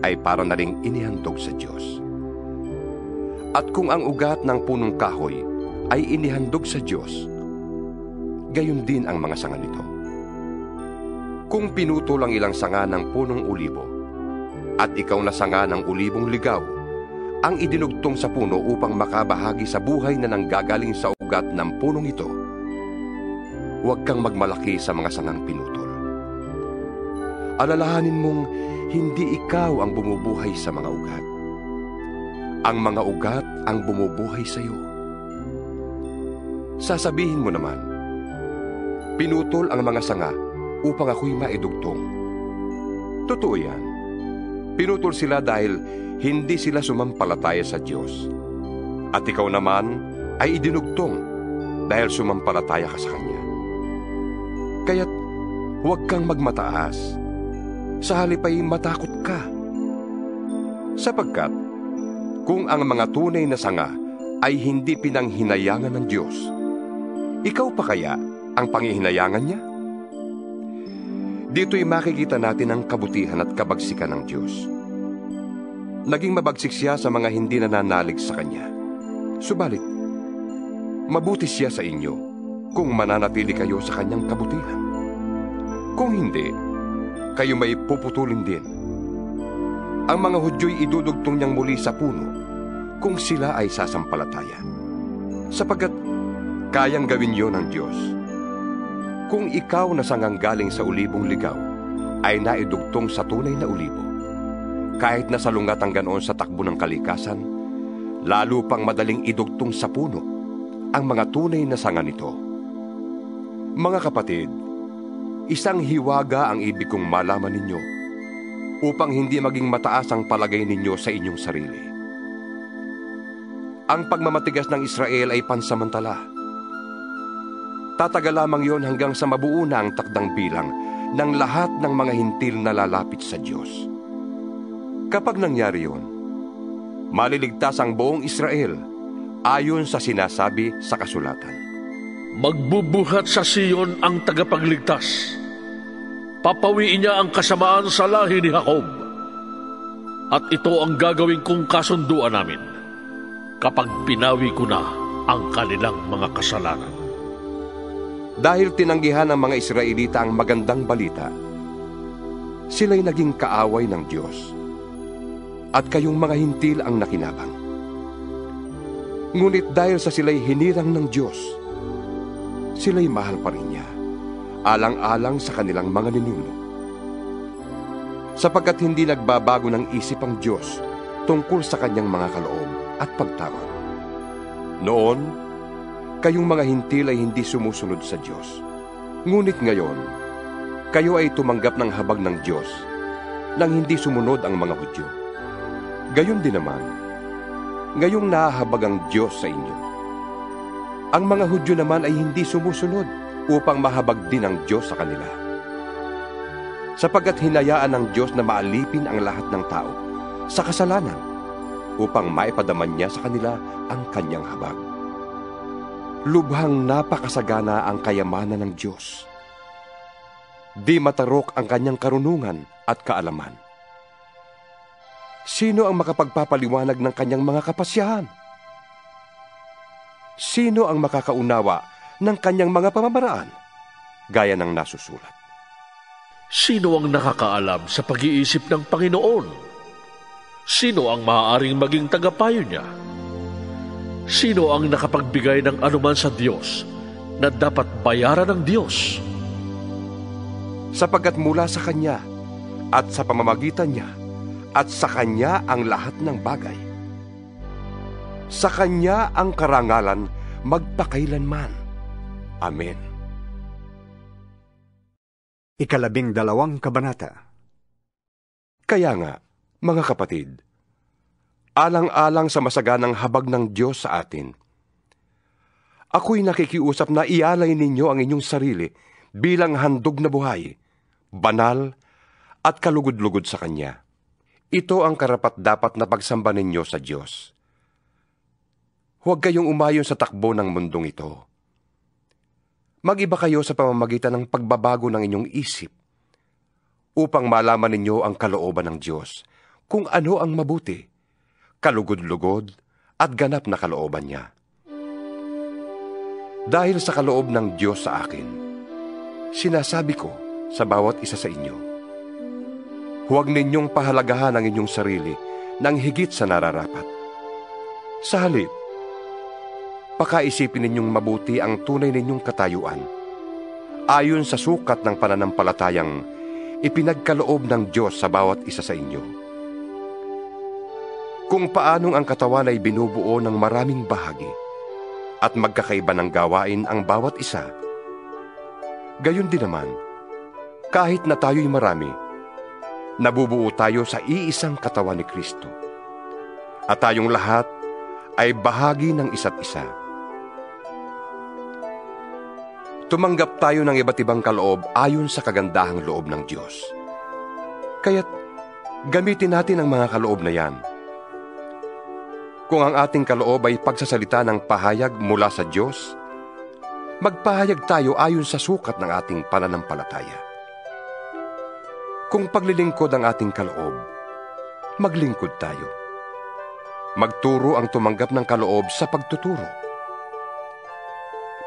ay para na ring inihandog sa Diyos. At kung ang ugat ng punong kahoy ay inihandog sa Diyos, gayon din ang mga sanga nito. Kung pinutol ang ilang sanga ng punong ulibo, at ikaw na sanga ng ulibong ligaw, ang idinugtong sa puno upang makabahagi sa buhay na nanggagaling sa ugat ng punong ito, huwag kang magmalaki sa mga sangang pinutol. Alalahanin mong hindi ikaw ang bumubuhay sa mga ugat. Ang mga ugat ang bumubuhay sa iyo. Sasabihin mo naman, pinutol ang mga sanga upang ako'y maidugtong. Totoo yan. Pinutol sila dahil hindi sila sumampalataya sa Diyos. At ikaw naman ay idinugtong dahil sumampalataya ka sa Kanya. Kaya't huwag kang magmataas. Sa halip ay matakot ka. Sapagkat kung ang mga tunay na sanga ay hindi pinanghinayangan ng Diyos, ikaw pa kaya ang panghihinayangan niya? Dito'y makikita natin ang kabutihan at kabagsikan ng Diyos. Naging mabagsik siya sa mga hindi nananalig sa Kanya. Subalit, mabuti siya sa inyo kung mananatili kayo sa Kanyang kabutihan. Kung hindi, kayo may puputulin din. Ang mga Hudyo'y idudugtong niyang muli sa puno kung sila ay sasampalataya, sapagkat kayang gawin yon ng Diyos. Kung ikaw na sangang galing sa ulibong ligaw ay naidugtong sa tunay na ulibo, kahit nasalungat ang ganoon sa takbo ng kalikasan, lalo pang madaling idugtong sa puno ang mga tunay na sanga nito. Mga kapatid, isang hiwaga ang ibig kong malaman ninyo upang hindi maging mataas ang palagay ninyo sa inyong sarili. Ang pagmamatigas ng Israel ay pansamantala. Tatagal lamang yon hanggang sa mabuo na ang takdang bilang ng lahat ng mga hintil na lalapit sa Diyos. Kapag nangyari yon, maliligtas ang buong Israel ayon sa sinasabi sa kasulatan. Magbubuhat sa Sion ang tagapagligtas. Papawiin niya ang kasamaan sa lahi ni Jacob. At ito ang gagawin kong kasunduan namin kapag pinawi ko na ang kanilang mga kasalanan. Dahil tinanggihan ng mga Israelita ang magandang balita, sila'y naging kaaway ng Diyos, at kayong mga hintil ang nakinabang. Ngunit dahil sa sila'y hinirang ng Diyos, sila'y mahal pa rin niya, alang-alang sa kanilang mga ninuno. Sapagkat hindi nagbabago ng isip ang Diyos tungkol sa kanyang mga kaloob at pagtawag. Noon, kayong mga hintil ay hindi sumusunod sa Diyos. Ngunit ngayon, kayo ay tumanggap ng habag ng Diyos nang hindi sumunod ang mga Hudyo. Gayon din naman, ngayong nahahabag ang Diyos sa inyo. Ang mga Hudyo naman ay hindi sumusunod upang mahabag din ang Diyos sa kanila. Sapagkat hinayaan ng Diyos na maalipin ang lahat ng tao sa kasalanan upang maipadaman niya sa kanila ang kanyang habag. Lubhang napakasagana ang kayamanan ng Diyos. Di matarok ang kanyang karunungan at kaalaman. Sino ang makapagpapaliwanag ng kanyang mga kapasyahan? Sino ang makakaunawa ng kanyang mga pamamaraan? Gaya ng nasusulat. Sino ang nakakaalam sa pag-iisip ng Panginoon? Sino ang maaaring maging tagapayo niya? Sino ang nakapagbigay ng anuman sa Diyos na dapat bayaran ng Diyos? Sapagkat mula sa Kanya at sa pamamagitan niya at sa Kanya ang lahat ng bagay. Sa Kanya ang karangalan magpakailanman. Amen. 12 kabanata. Kaya nga, mga kapatid, alang-alang sa masaganang habag ng Diyos sa atin, ako'y nakikiusap na ialay ninyo ang inyong sarili bilang handog na buhay, banal at kalugod-lugod sa Kanya. Ito ang karapat-dapat na pagsamba ninyo sa Diyos. Huwag kayong umayon sa takbo ng mundong ito. Mag-iba kayo sa pamamagitan ng pagbabago ng inyong isip upang malaman ninyo ang kalooban ng Diyos, kung ano ang mabuti, kalugod-lugod at ganap na kalooban niya. Dahil sa kaloob ng Diyos sa akin, sinasabi ko sa bawat isa sa inyo, huwag ninyong pahalagahan ang inyong sarili ng higit sa nararapat. Sa halip, pakaisipin ninyong mabuti ang tunay ninyong katayuan, ayon sa sukat ng pananampalatayang ipinagkaloob ng Diyos sa bawat isa sa inyo. Kung paanong ang katawan ay binubuo ng maraming bahagi at magkakaiba ng gawain ang bawat isa, gayon din naman, kahit na tayo'y marami, nabubuo tayo sa iisang katawan ni Kristo. At tayong lahat ay bahagi ng isa't isa. Tumanggap tayo ng iba't ibang kaloob ayon sa kagandahang loob ng Diyos. Kaya't gamitin natin ang mga kaloob na yan. Kung ang ating kaloob ay pagsasalita ng pahayag mula sa Diyos, magpahayag tayo ayon sa sukat ng ating pananampalataya. Kung paglilingkod ang ating kaloob, maglingkod tayo. Magturo ang tumanggap ng kaloob sa pagtuturo.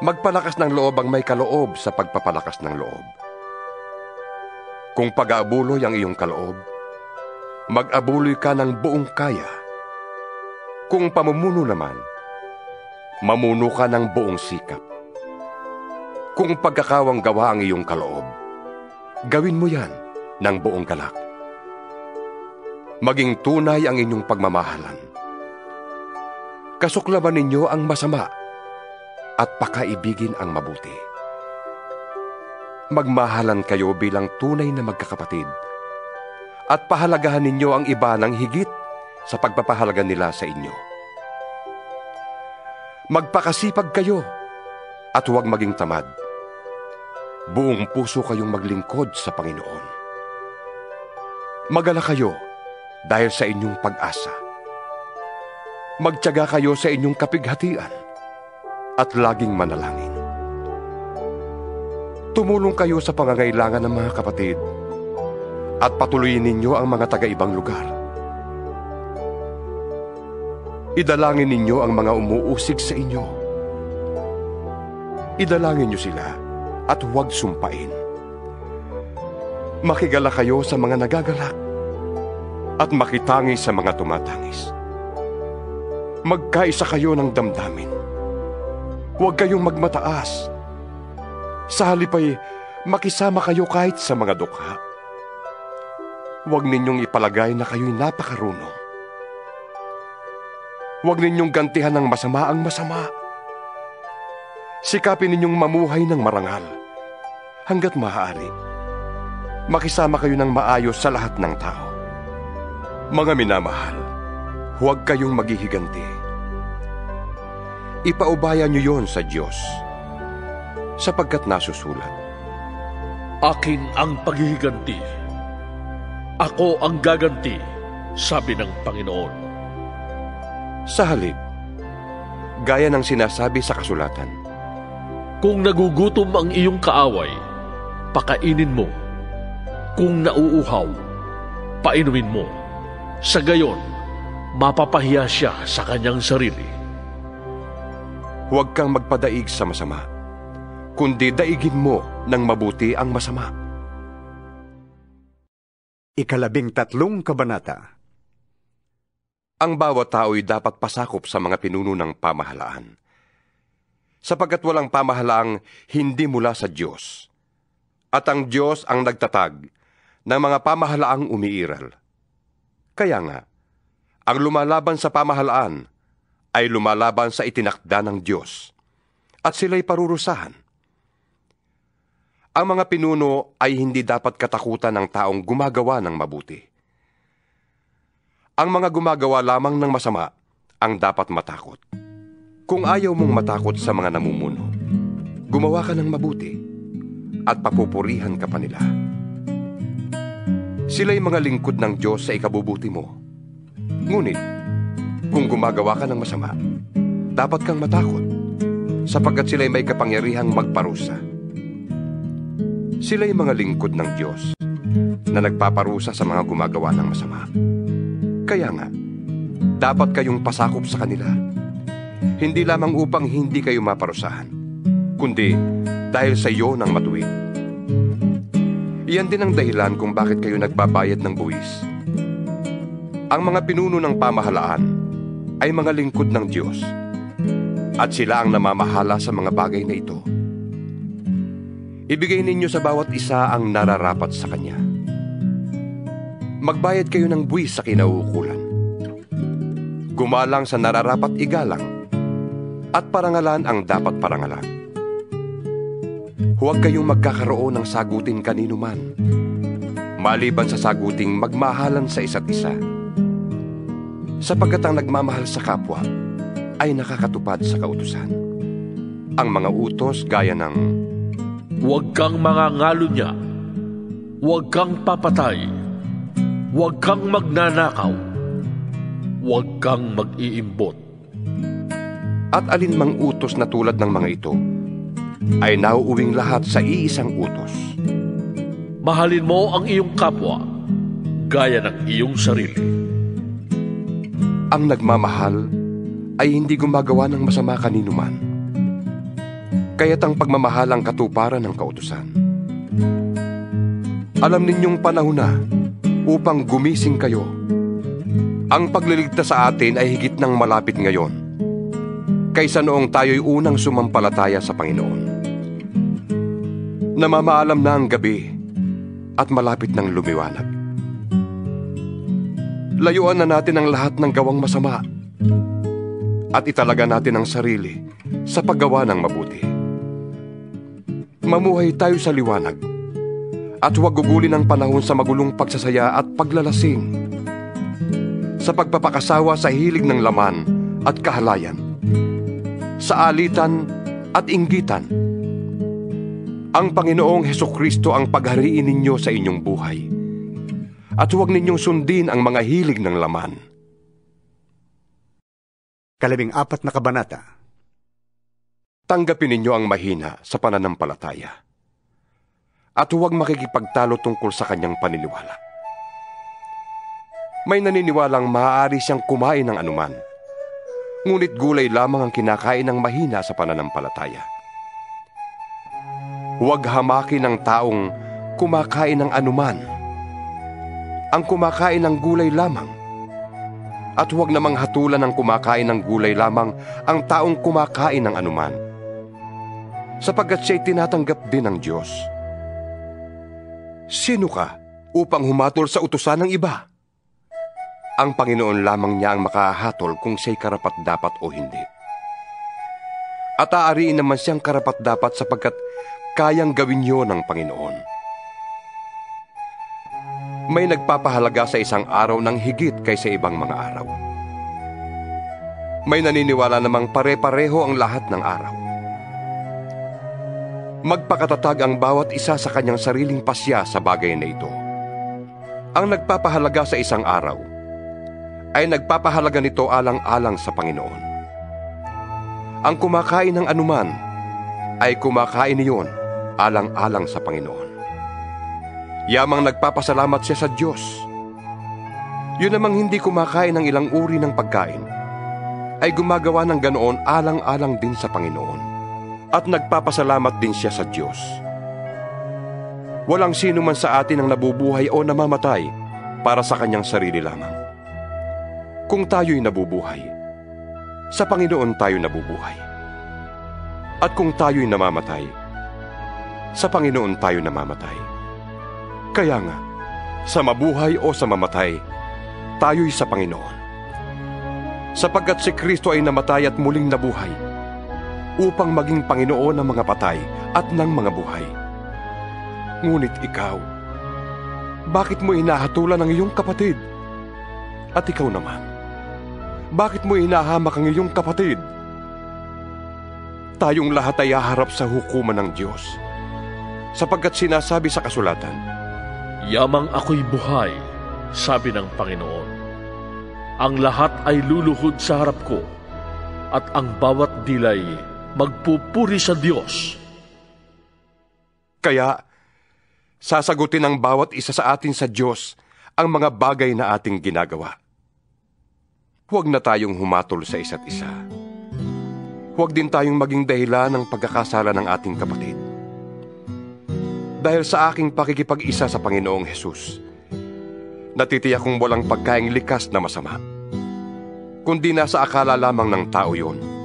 Magpalakas ng loob ang may kaloob sa pagpapalakas ng loob. Kung pag-aabuloy ang iyong kaloob, mag-abuloy ka ng buong kaya. Kung pamumuno naman, mamuno ka ng buong sikap. Kung pagkakawang gawa ang iyong kaloob, gawin mo yan ng buong galak. Maging tunay ang inyong pagmamahalan. Kasuklaman ninyo ang masama at pakaibigin ang mabuti. Magmahalan kayo bilang tunay na magkakapatid at pahalagahan ninyo ang iba ng higit sa pagpapahalaga nila sa inyo. Magpakasipag kayo at huwag maging tamad. Buong puso kayong maglingkod sa Panginoon. Magala kayo dahil sa inyong pag-asa. Magtiyaga kayo sa inyong kapighatian at laging manalangin. Tumulong kayo sa pangangailangan ng mga kapatid at patuloyin ninyo ang mga taga-ibang lugar. Idalangin ninyo ang mga umuusig sa inyo. Idalangin niyo sila at huwag sumpain. Makigala kayo sa mga nagagalak at makitangis sa mga tumatangis. Magkaisa kayo ng damdamin. Huwag kayong magmataas. Sa halip ay makisama kayo kahit sa mga dukha. Huwag ninyong ipalagay na kayo'y napakarunong. Huwag ninyong gantihan ng masama ang masama. Sikapin ninyong mamuhay ng marangal hanggat maaari. Makisama kayo ng maayos sa lahat ng tao. Mga minamahal, huwag kayong maghihiganti. Ipaubaya niyo yon sa Diyos, sapagkat nasusulat, Akin ang paghihiganti. Ako ang gaganti, sabi ng Panginoon. sa halip, gaya ng sinasabi sa kasulatan, Kung nagugutom ang iyong kaaway, pakainin mo. Kung nauuhaw, painumin mo. Sa gayon, mapapahiya siya sa kanyang sarili. huwag kang magpadaig sa masama, kundi daigin mo ng mabuti ang masama. 13 kabanata. Ang bawat tao'y dapat pasakop sa mga pinuno ng pamahalaan, sapagkat walang pamahalaang hindi mula sa Diyos, at ang Diyos ang nagtatag ng mga pamahalaang umiiral. Kaya nga, ang lumalaban sa pamahalaan ay lumalaban sa itinakda ng Diyos, at sila'y parurusahan. Ang mga pinuno ay hindi dapat katakutan ng taong gumagawa ng mabuti. Ang mga gumagawa lamang ng masama ang dapat matakot. Kung ayaw mong matakot sa mga namumuno, gumawa ka ng mabuti at papupurihan ka pa nila. Sila'y mga lingkod ng Diyos sa ikabubuti mo. Ngunit, kung gumagawa ka ng masama, dapat kang matakot, sapagkat sila'y may kapangyarihang magparusa. Sila'y mga lingkod ng Diyos na nagpaparusa sa mga gumagawa ng masama. Kaya nga, dapat kayong pasakop sa kanila, hindi lamang upang hindi kayo maparusahan, kundi dahil sa iyo ng matuwid. Iyan din ang dahilan kung bakit kayo nagbabayad ng buwis. Ang mga pinuno ng pamahalaan ay mga lingkod ng Diyos, at sila ang namamahala sa mga bagay na ito. Ibigay ninyo sa bawat isa ang nararapat sa kanya. Magbayad kayo ng buwis sa kinauukulan. Gumalang sa nararapat igalang, at parangalan ang dapat parangalan. Huwag kayong magkakaroon ng sagutin kanino man, maliban sa saguting magmahalan sa isa't isa. Sapagkat ang nagmamahal sa kapwa ay nakakatupad sa kautusan. Ang mga utos gaya ng Huwag kang mangangalo niya. Huwag kang papatay. Huwag kang magnanakaw. Huwag kang mag-iimbot. at alinmang utos na tulad ng mga ito ay nauuwing lahat sa iisang utos. Mahalin mo ang iyong kapwa, gaya ng iyong sarili. Ang nagmamahal ay hindi gumagawa ng masama kanino man, kaya't ang pagmamahal ang katuparan ng kautusan. Alam ninyong panahon na upang gumising kayo. Ang pagliligtas sa atin ay higit ng malapit ngayon, kaysa noong tayo'y unang sumampalataya sa Panginoon. Namamaalam na ang gabi at malapit ng lumiwanag. Layuan na natin ang lahat ng gawang masama at italaga natin ang sarili sa paggawa ng mabuti. Mamuhay tayo sa liwanag at huwag gugulin ang panahon sa magulong pagsasaya at paglalasing, sa pagpapakasawa sa hilig ng laman at kahalayan, sa alitan at inggitan. Ang Panginoong Hesukristo ang paghariin ninyo sa inyong buhay, at huwag ninyong sundin ang mga hilig ng laman. 14 na kabanata. Tanggapin ninyo ang mahina sa pananampalataya, at huwag makikipagtalo tungkol sa kanyang paniniwala. May naniniwalang maaari siyang kumain ng anuman, ngunit gulay lamang ang kinakain ng mahina sa pananampalataya. Huwag hamakin ng taong kumakain ng anuman. Ang kumakain ng gulay lamang At huwag namang hatulan ng kumakain ng gulay lamang ang taong kumakain ng anuman, sapagkat siya'y tinatanggap din ng Diyos. Sino ka upang humatol sa utusan ng iba? Ang Panginoon lamang niya ang makahatol kung siya'y karapat-dapat o hindi. At aariin naman siyang karapat-dapat sapagkat kayang gawin yun ng Panginoon. May nagpapahalaga sa isang araw ng higit kaysa ibang mga araw. May naniniwala namang pare-pareho ang lahat ng araw. Magpakatatag ang bawat isa sa kanyang sariling pasya sa bagay na ito. Ang nagpapahalaga sa isang araw ay nagpapahalaga nito alang-alang sa Panginoon. Ang kumakain ng anuman ay kumakain niyon alang-alang sa Panginoon. Yamang nagpapasalamat siya sa Diyos. Yun namang hindi kumakain ng ilang uri ng pagkain ay gumagawa ng ganoon alang-alang din sa Panginoon at nagpapasalamat din siya sa Diyos. Walang sino man sa atin ang nabubuhay o namamatay para sa kanyang sarili lamang. Kung tayo'y nabubuhay, sa Panginoon tayo nabubuhay. At kung tayo'y namamatay, sa Panginoon tayo namamatay. Kaya nga, sa mabuhay o sa mamatay, tayo'y sa Panginoon. Sapagkat si Kristo ay namatay at muling nabuhay, upang maging Panginoon ng mga patay at ng mga buhay. Ngunit ikaw, bakit mo hinahatulan ang iyong kapatid? At ikaw naman, bakit mo hinahamak ang iyong kapatid? Tayong lahat ay haharap sa hukuman ng Diyos, sapagkat sinasabi sa kasulatan, Yamang ako'y buhay, sabi ng Panginoon. Ang lahat ay luluhod sa harap ko, at ang bawat dilay magpupuri sa Diyos. Kaya, sasagutin ng bawat isa sa atin sa Diyos ang mga bagay na ating ginagawa. Huwag na tayong humatol sa isa't isa. Huwag din tayong maging dahilan ng pagkakasala ng ating kapatid. Dahil sa aking pakikipag-isa sa Panginoong Hesus, natitiyak kong walang pagkaing likas na masama, kundi nasa akala lamang ng tao yon.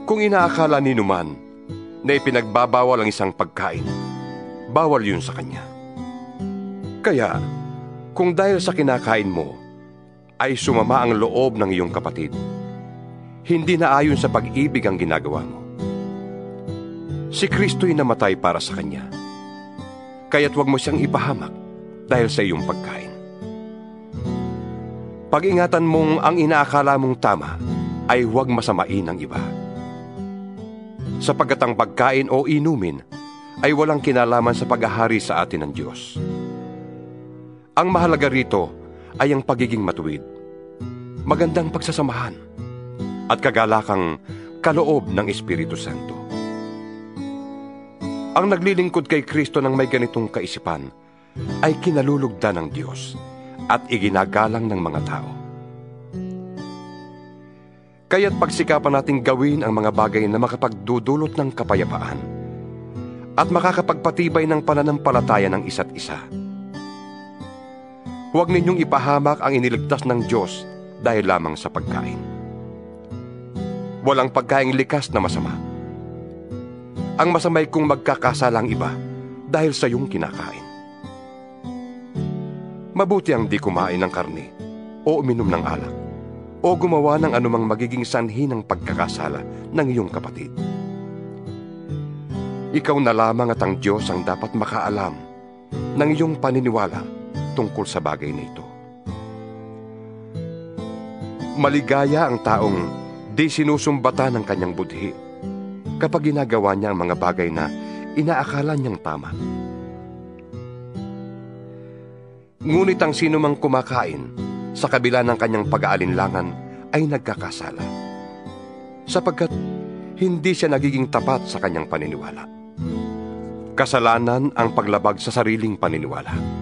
Kung inaakala ni numan na ipinagbabawal ang isang pagkain, bawal yun sa kanya. Kaya, kung dahil sa kinakain mo, ay sumama ang loob ng iyong kapatid, hindi na ayon sa pag-ibig ang ginagawa mo. Si Kristo'y namatay para sa kanya, kaya't huwag mo siyang ipahamak dahil sa iyong pagkain. Pag-ingatan mong ang inaakala mong tama ay huwag masamain ang iba. Sapagkat ang pagkain o inumin ay walang kinalaman sa paghahari sa atin ng Diyos. Ang mahalaga rito ay ang pagiging matuwid, magandang pagsasamahan, at kagalakang kaloob ng Espiritu Santo. Ang naglilingkod kay Kristo ng may ganitong kaisipan ay kinalulugda ng Diyos at iginagalang ng mga tao. Kaya't pagsikapan nating gawin ang mga bagay na makapagdudulot ng kapayapaan at makakapagpatibay ng pananampalataya ng isa't isa. Huwag ninyong ipahamak ang iniligtas ng Diyos dahil lamang sa pagkain. Walang pagkaing likas na masama. Ang masamay kung magkakasalang iba dahil sa iyong kinakain. Mabuti ang di kumain ng karne o uminom ng alak o gumawa ng anumang magiging sanhi ng pagkakasala ng iyong kapatid. Ikaw na lamang at ang Diyos ang dapat makaalam ng iyong paniniwala tungkol sa bagay na ito. Maligaya ang taong di sinusumbata ng kanyang budhi kapag ginagawa niya ang mga bagay na inaakala niyang tama. Ngunit ang sinumang kumakain sa kabila ng kanyang pag-aalinlangan ay nagkakasala, sapagkat hindi siya nagiging tapat sa kanyang paniniwala. Kasalanan ang paglabag sa sariling paniniwala.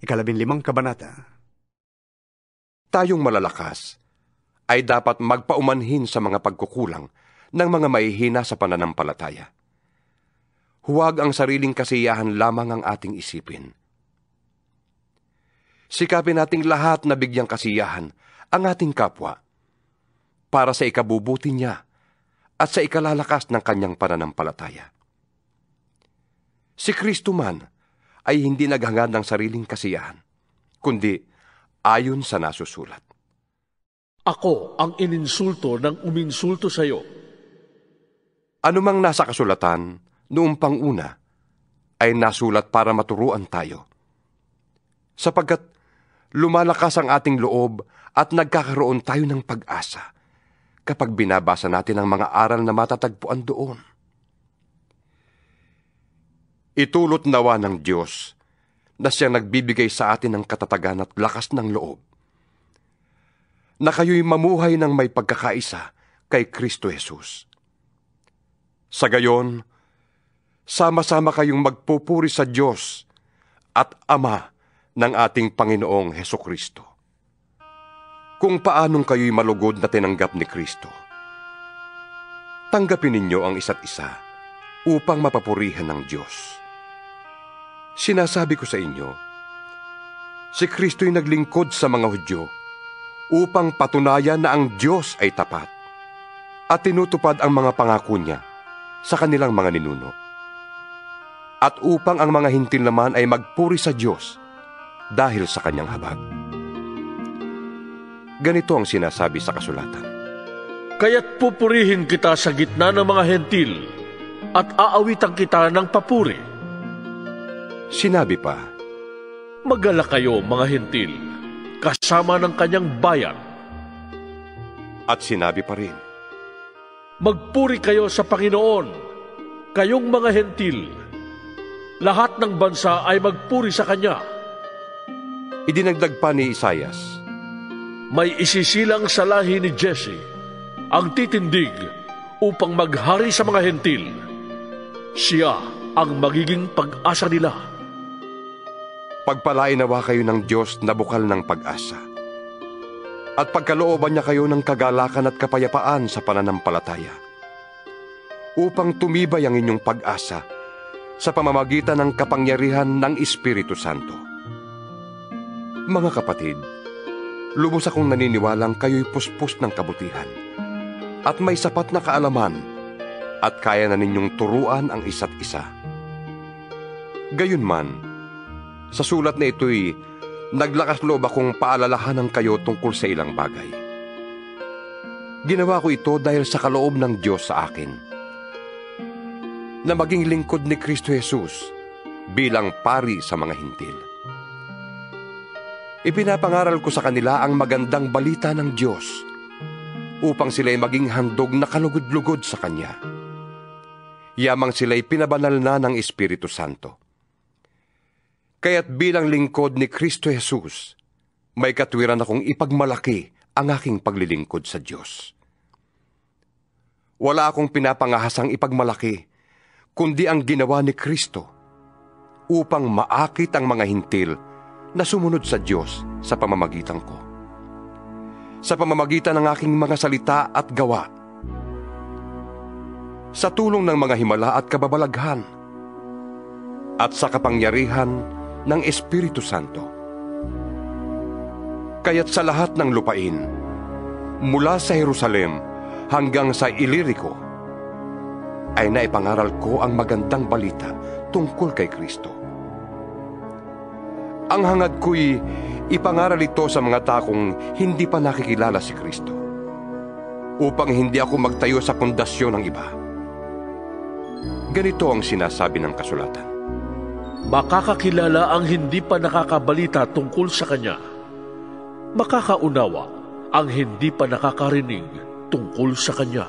15 kabanata. Tayong malalakas ay dapat magpaumanhin sa mga pagkukulang ng mga mahihina sa pananampalataya. Huwag ang sariling kasiyahan lamang ang ating isipin. sikapin nating lahat na bigyang kasiyahan ang ating kapwa para sa ikabubuti niya at sa ikalalakas ng kanyang pananampalataya. Si Kristo man ay hindi naghangad ng sariling kasiyahan, kundi ayon sa nasusulat. Ako ang ininsulto ng uminsulto sa iyo. Anumang nasa kasulatan noong panguna ay nasulat para maturuan tayo, sapagkat lumalakas ang ating loob at nagkakaroon tayo ng pag-asa kapag binabasa natin ang mga aral na matatagpuan doon. Itulot nawa ng Diyos na siyang nagbibigay sa atin ng katatagan at lakas ng loob, na kayo'y mamuhay ng may pagkakaisa kay Kristo Jesus. Sa gayon, sama-sama kayong magpupuri sa Diyos at Ama ng ating Panginoong Hesukristo. Kung paanong kayo'y malugod na tinanggap ni Kristo, tanggapin ninyo ang isa't isa upang mapapurihan ng Diyos. Sinasabi ko sa inyo, si Kristo'y naglingkod sa mga Hudyo upang patunayan na ang Diyos ay tapat at tinutupad ang mga pangako niya sa kanilang mga ninuno, at upang ang mga hintil naman ay magpuri sa Diyos dahil sa kanyang habag. Ganito ang sinasabi sa kasulatan. Kaya't pupurihin kita sa gitna ng mga hentil at aawitan kita ng papuri. Sinabi pa, Magala kayo, mga hentil, kasama ng kanyang bayan. at sinabi pa rin, Magpuri kayo sa Panginoon, kayong mga hentil. Lahat ng bansa ay magpuri sa Kanya. idinagdag pa ni Isaias, May isisilang sa lahi ni Jesse ang titindig upang maghari sa mga hentil. Siya ang magiging pag-asa nila. pagpalain nawa kayo ng Diyos na bukal ng pag-asa, at pagkalooban niya kayo ng kagalakan at kapayapaan sa pananampalataya, upang tumibay ang inyong pag-asa sa pamamagitan ng kapangyarihan ng Espiritu Santo. Mga kapatid, lubos akong naniniwalang kayo'y puspos ng kabutihan at may sapat na kaalaman at kaya na ninyong turuan ang isa't isa. Gayunman, sa sulat na ito'y naglakas loob akong paalalahanan kayo tungkol sa ilang bagay. Ginawa ko ito dahil sa kaloob ng Diyos sa akin, na maging lingkod ni Kristo Jesus bilang pari sa mga hintil. Ipinapangaral ko sa kanila ang magandang balita ng Diyos upang sila'y maging handog na kalugod-lugod sa Kanya. Yamang sila'y pinabanal na ng Espiritu Santo. Kaya't bilang lingkod ni Kristo Jesus, may katwiran akong ipagmalaki ang aking paglilingkod sa Diyos. Wala akong pinapangahasang ipagmalaki, kundi ang ginawa ni Kristo upang maakit ang mga hintil na sumunod sa Diyos sa pamamagitan ko, sa pamamagitan ng aking mga salita at gawa, sa tulong ng mga himala at kababalaghan, at sa kapangyarihan ng Espiritu Santo. Kaya't sa lahat ng lupain, mula sa Jerusalem hanggang sa Ilirico, ay naipangaral ko ang magandang balita tungkol kay Kristo. Ang hangad ko'y ipangaral ito sa mga takong hindi pa nakikilala si Kristo, upang hindi ako magtayo sa pundasyon ng iba. Ganito ang sinasabi ng kasulatan. Makakakilala ang hindi pa nakakabalita tungkol sa Kanya. Makakaunawa ang hindi pa nakakarinig tungkol sa Kanya.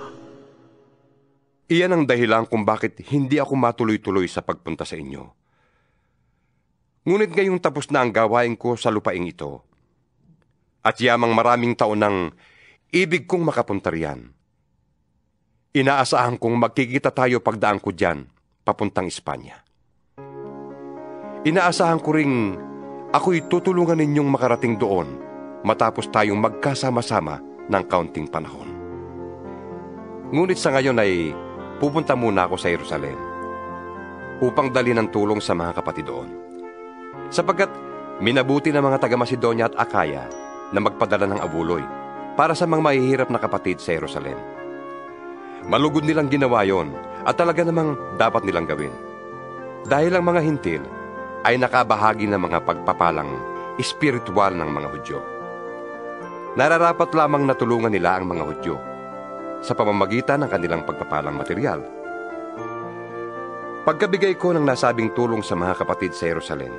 Iyan ang dahilan kung bakit hindi ako matuloy-tuloy sa pagpunta sa inyo. Ngunit ngayong tapos na ang gawain ko sa lupaing ito, at yamang maraming taon nang ibig kong makapunta riyan, inaasahan kong magkikita tayo pagdaan ko diyan, papuntang Espanya. Inaasahan ko ring ako'y tutulungan ninyong makarating doon matapos tayong magkasama-sama ng kaunting panahon. Ngunit sa ngayon ay pupunta muna ako sa Jerusalem upang dalhin ang tulong sa mga kapatid doon, sapagkat Minabuti ng mga taga-Macedonia at Akaya na magpadala ng abuloy para sa mga mahihirap na kapatid sa Jerusalem. Malugod nilang ginawa yon at talaga namang dapat nilang gawin. Dahil ang mga hintil ay nakabahagi ng mga pagpapalang espiritual ng mga Hudyo. Nararapat lamang na tulungan nila ang mga Hudyo sa pamamagitan ng kanilang pagpapalang material. Pagkabigay ko ng nasabing tulong sa mga kapatid sa Jerusalem,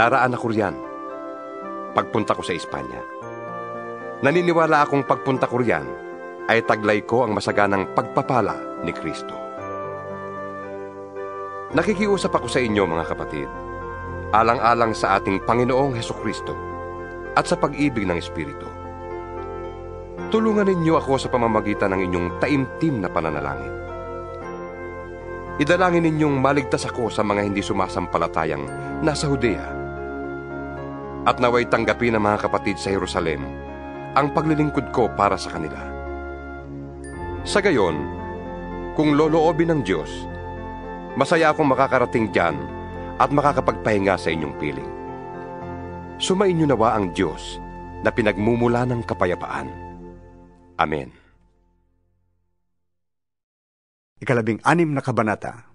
daraan ako riyan pagpunta ko sa Espanya. Naniniwala akong pagpunta ko riyan ay taglay ko ang masaganang pagpapala ni Kristo. Nakikiusap ako sa inyo mga kapatid, alang-alang sa ating Panginoong Hesukristo at sa pag-ibig ng Espiritu. Tulungan ninyo ako sa pamamagitan ng inyong taimtim na pananalangin. Idalangin ninyong maligtas ako sa mga hindi sumasampalatayang nasa Judea. At naway tanggapin ng mga kapatid sa Jerusalem ang paglilingkod ko para sa kanila. Sa gayon, kung loloobin ng Diyos, masaya akong makakarating diyan at makakapagpahinga sa inyong piling. Sumainyo nawa ang Diyos na pinagmumula ng kapayapaan. Amen. 16 na kabanata.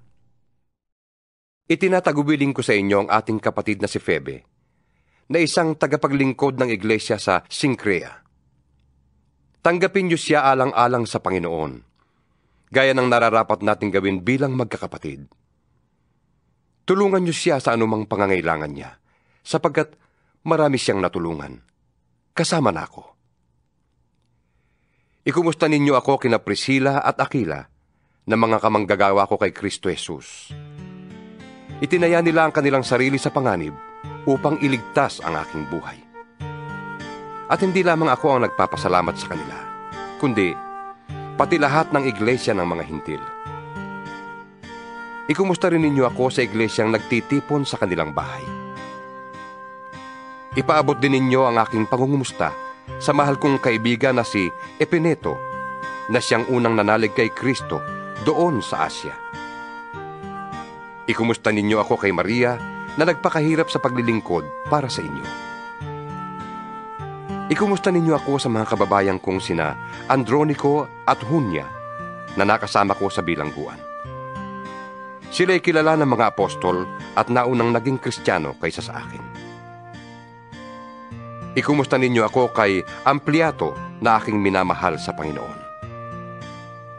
Itinatagubilin ko sa inyo ang ating kapatid na si Febe, na isang tagapaglingkod ng iglesia sa Sincrea. Tanggapin niyo siya alang-alang sa Panginoon, gaya ng nararapat nating gawin bilang magkakapatid. Tulungan niyo siya sa anumang pangangailangan niya, sapagkat marami siyang natulungan. Kasama na ako. Ikumusta ninyo ako kina Priscilla at Aquila, na mga kamanggagawa ko kay Kristo Jesus. Itinaya nila ang kanilang sarili sa panganib upang iligtas ang aking buhay. At hindi lamang ako ang nagpapasalamat sa kanila, kundi pati lahat ng iglesia ng mga hintil. Ikumusta rin ninyo ako sa iglesyang nagtitipon sa kanilang bahay. Ipaabot din ninyo ang aking pangungumusta sa mahal kong kaibigan na si Epeneto, na siyang unang nanalig kay Kristo doon sa Asya. Ikumusta ninyo ako kay Maria na nagpakahirap sa paglilingkod para sa inyo. Ikumusta ninyo ako sa mga kababayan kong sina Andronico at Junia na nakasama ko sa bilangguan. Sila'y kilala ng mga apostol at naunang naging Kristiyano kaysa sa akin. Ikumusta ninyo ako kay Ampliato na aking minamahal sa Panginoon.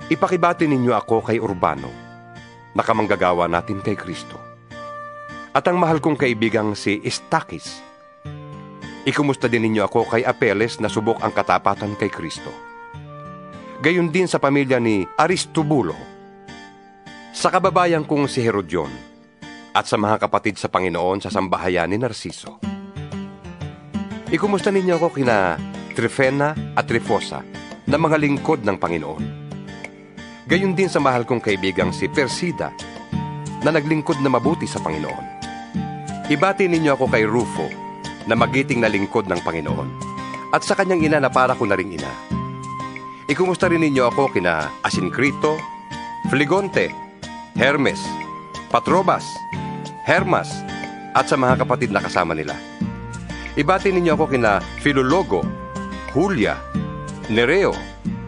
Ipakibati ninyo ako kay Urbano, na kamanggagawa natin kay Kristo. At ang mahal kong kaibigang si Istakis. Ikumusta din ninyo ako kay Apeles na subok ang katapatan kay Kristo. Gayon din sa pamilya ni Aristobulo, sa kababayan kong si Herodion, at sa mga kapatid sa Panginoon sa sambahayan ni Narciso. Ikumusta ninyo ako kina Trifena at Trifosa na mga lingkod ng Panginoon. Gayon din sa mahal kong kaibigang si Persida na naglingkod na mabuti sa Panginoon. Ibati ninyo ako kay Rufo na magiting na lingkod ng Panginoon at sa kanyang ina na para ko na ring ina. Ikumusta rin ninyo ako kina Asincrito, Flegonte, Hermes, Patrobas, Hermas at sa mga kapatid na kasama nila. Ibati ninyo ako kina Filologo, Julia, Nereo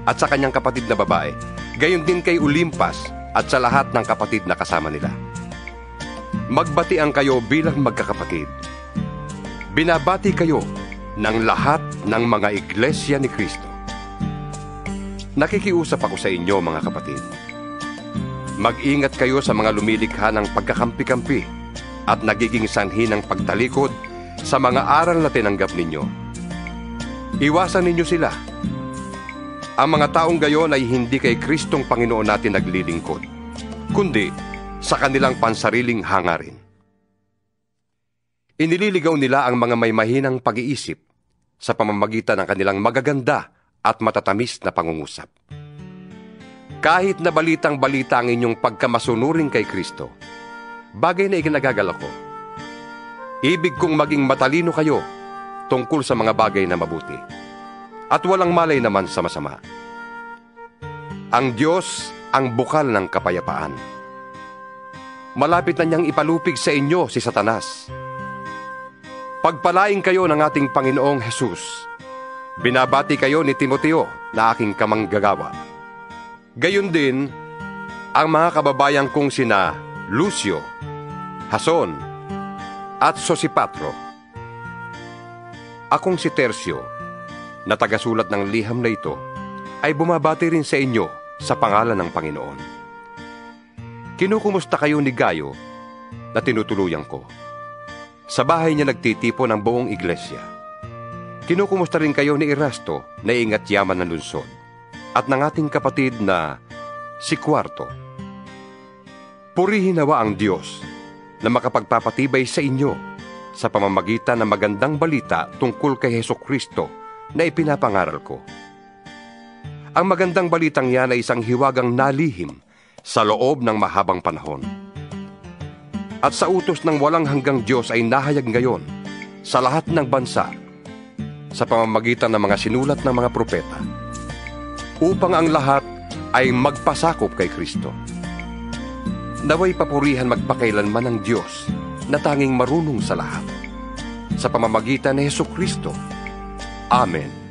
at sa kanyang kapatid na babae. Gayon din kay Olimpas at sa lahat ng kapatid na kasama nila. Magbatian kayo bilang magkakapatid. Binabati kayo ng lahat ng mga iglesia ni Kristo. Nakikiusap ako sa inyo mga kapatid. Mag-ingat kayo sa mga lumilikha ng pagkakampi-kampi at nagiging sanhi ng pagtalikod sa mga aral na tinanggap ninyo. Iwasan ninyo sila. Ang mga taong gayon ay hindi kay Kristong Panginoon natin naglilingkod, kundi sa kanilang pansariling hangarin. Inililigaw nila ang mga may mahinang pag-iisip sa pamamagitan ng kanilang magaganda at matatamis na pangungusap. Kahit na balitang-balita ang inyong pagkamasunurin kay Kristo, bagay na ikinagagal ako. Ibig kong maging matalino kayo tungkol sa mga bagay na mabuti, at walang malay naman sa masama. Ang Diyos ang bukal ng kapayapaan. Malapit na niyang ipalupig sa inyo si Satanas. Pagpalain kayo ng ating Panginoong Hesus. Binabati kayo ni Timoteo na aking kamanggagawa. Gayon din, ang mga kababayan kong sina Lucio, Jason, at Sosipatro. Akong si Tercio, na tagasulat ng liham na ito, ay bumabati rin sa inyo sa pangalan ng Panginoon. Kinukumusta kayo ni Gayo na tinutuluyan ko. Sa bahay niya nagtitipon ang buong iglesia. Kinukumusta rin kayo ni Erasto na ingat yaman ng lungsod at ng ating kapatid na si Cuarto. Purihin nawa ang Diyos na makapagpapatibay sa inyo sa pamamagitan ng magandang balita tungkol kay Hesukristo na ipinapangaral ko. Ang magandang balitang yan ay isang hiwagang nalihim sa loob ng mahabang panahon. At sa utos ng walang hanggang Diyos ay nahayag ngayon sa lahat ng bansa sa pamamagitan ng mga sinulat ng mga propeta upang ang lahat ay magpasakop kay Kristo. Naway papurihan magpakailanman ng Diyos na tanging marunong sa lahat sa pamamagitan ni Hesukristo. Amen.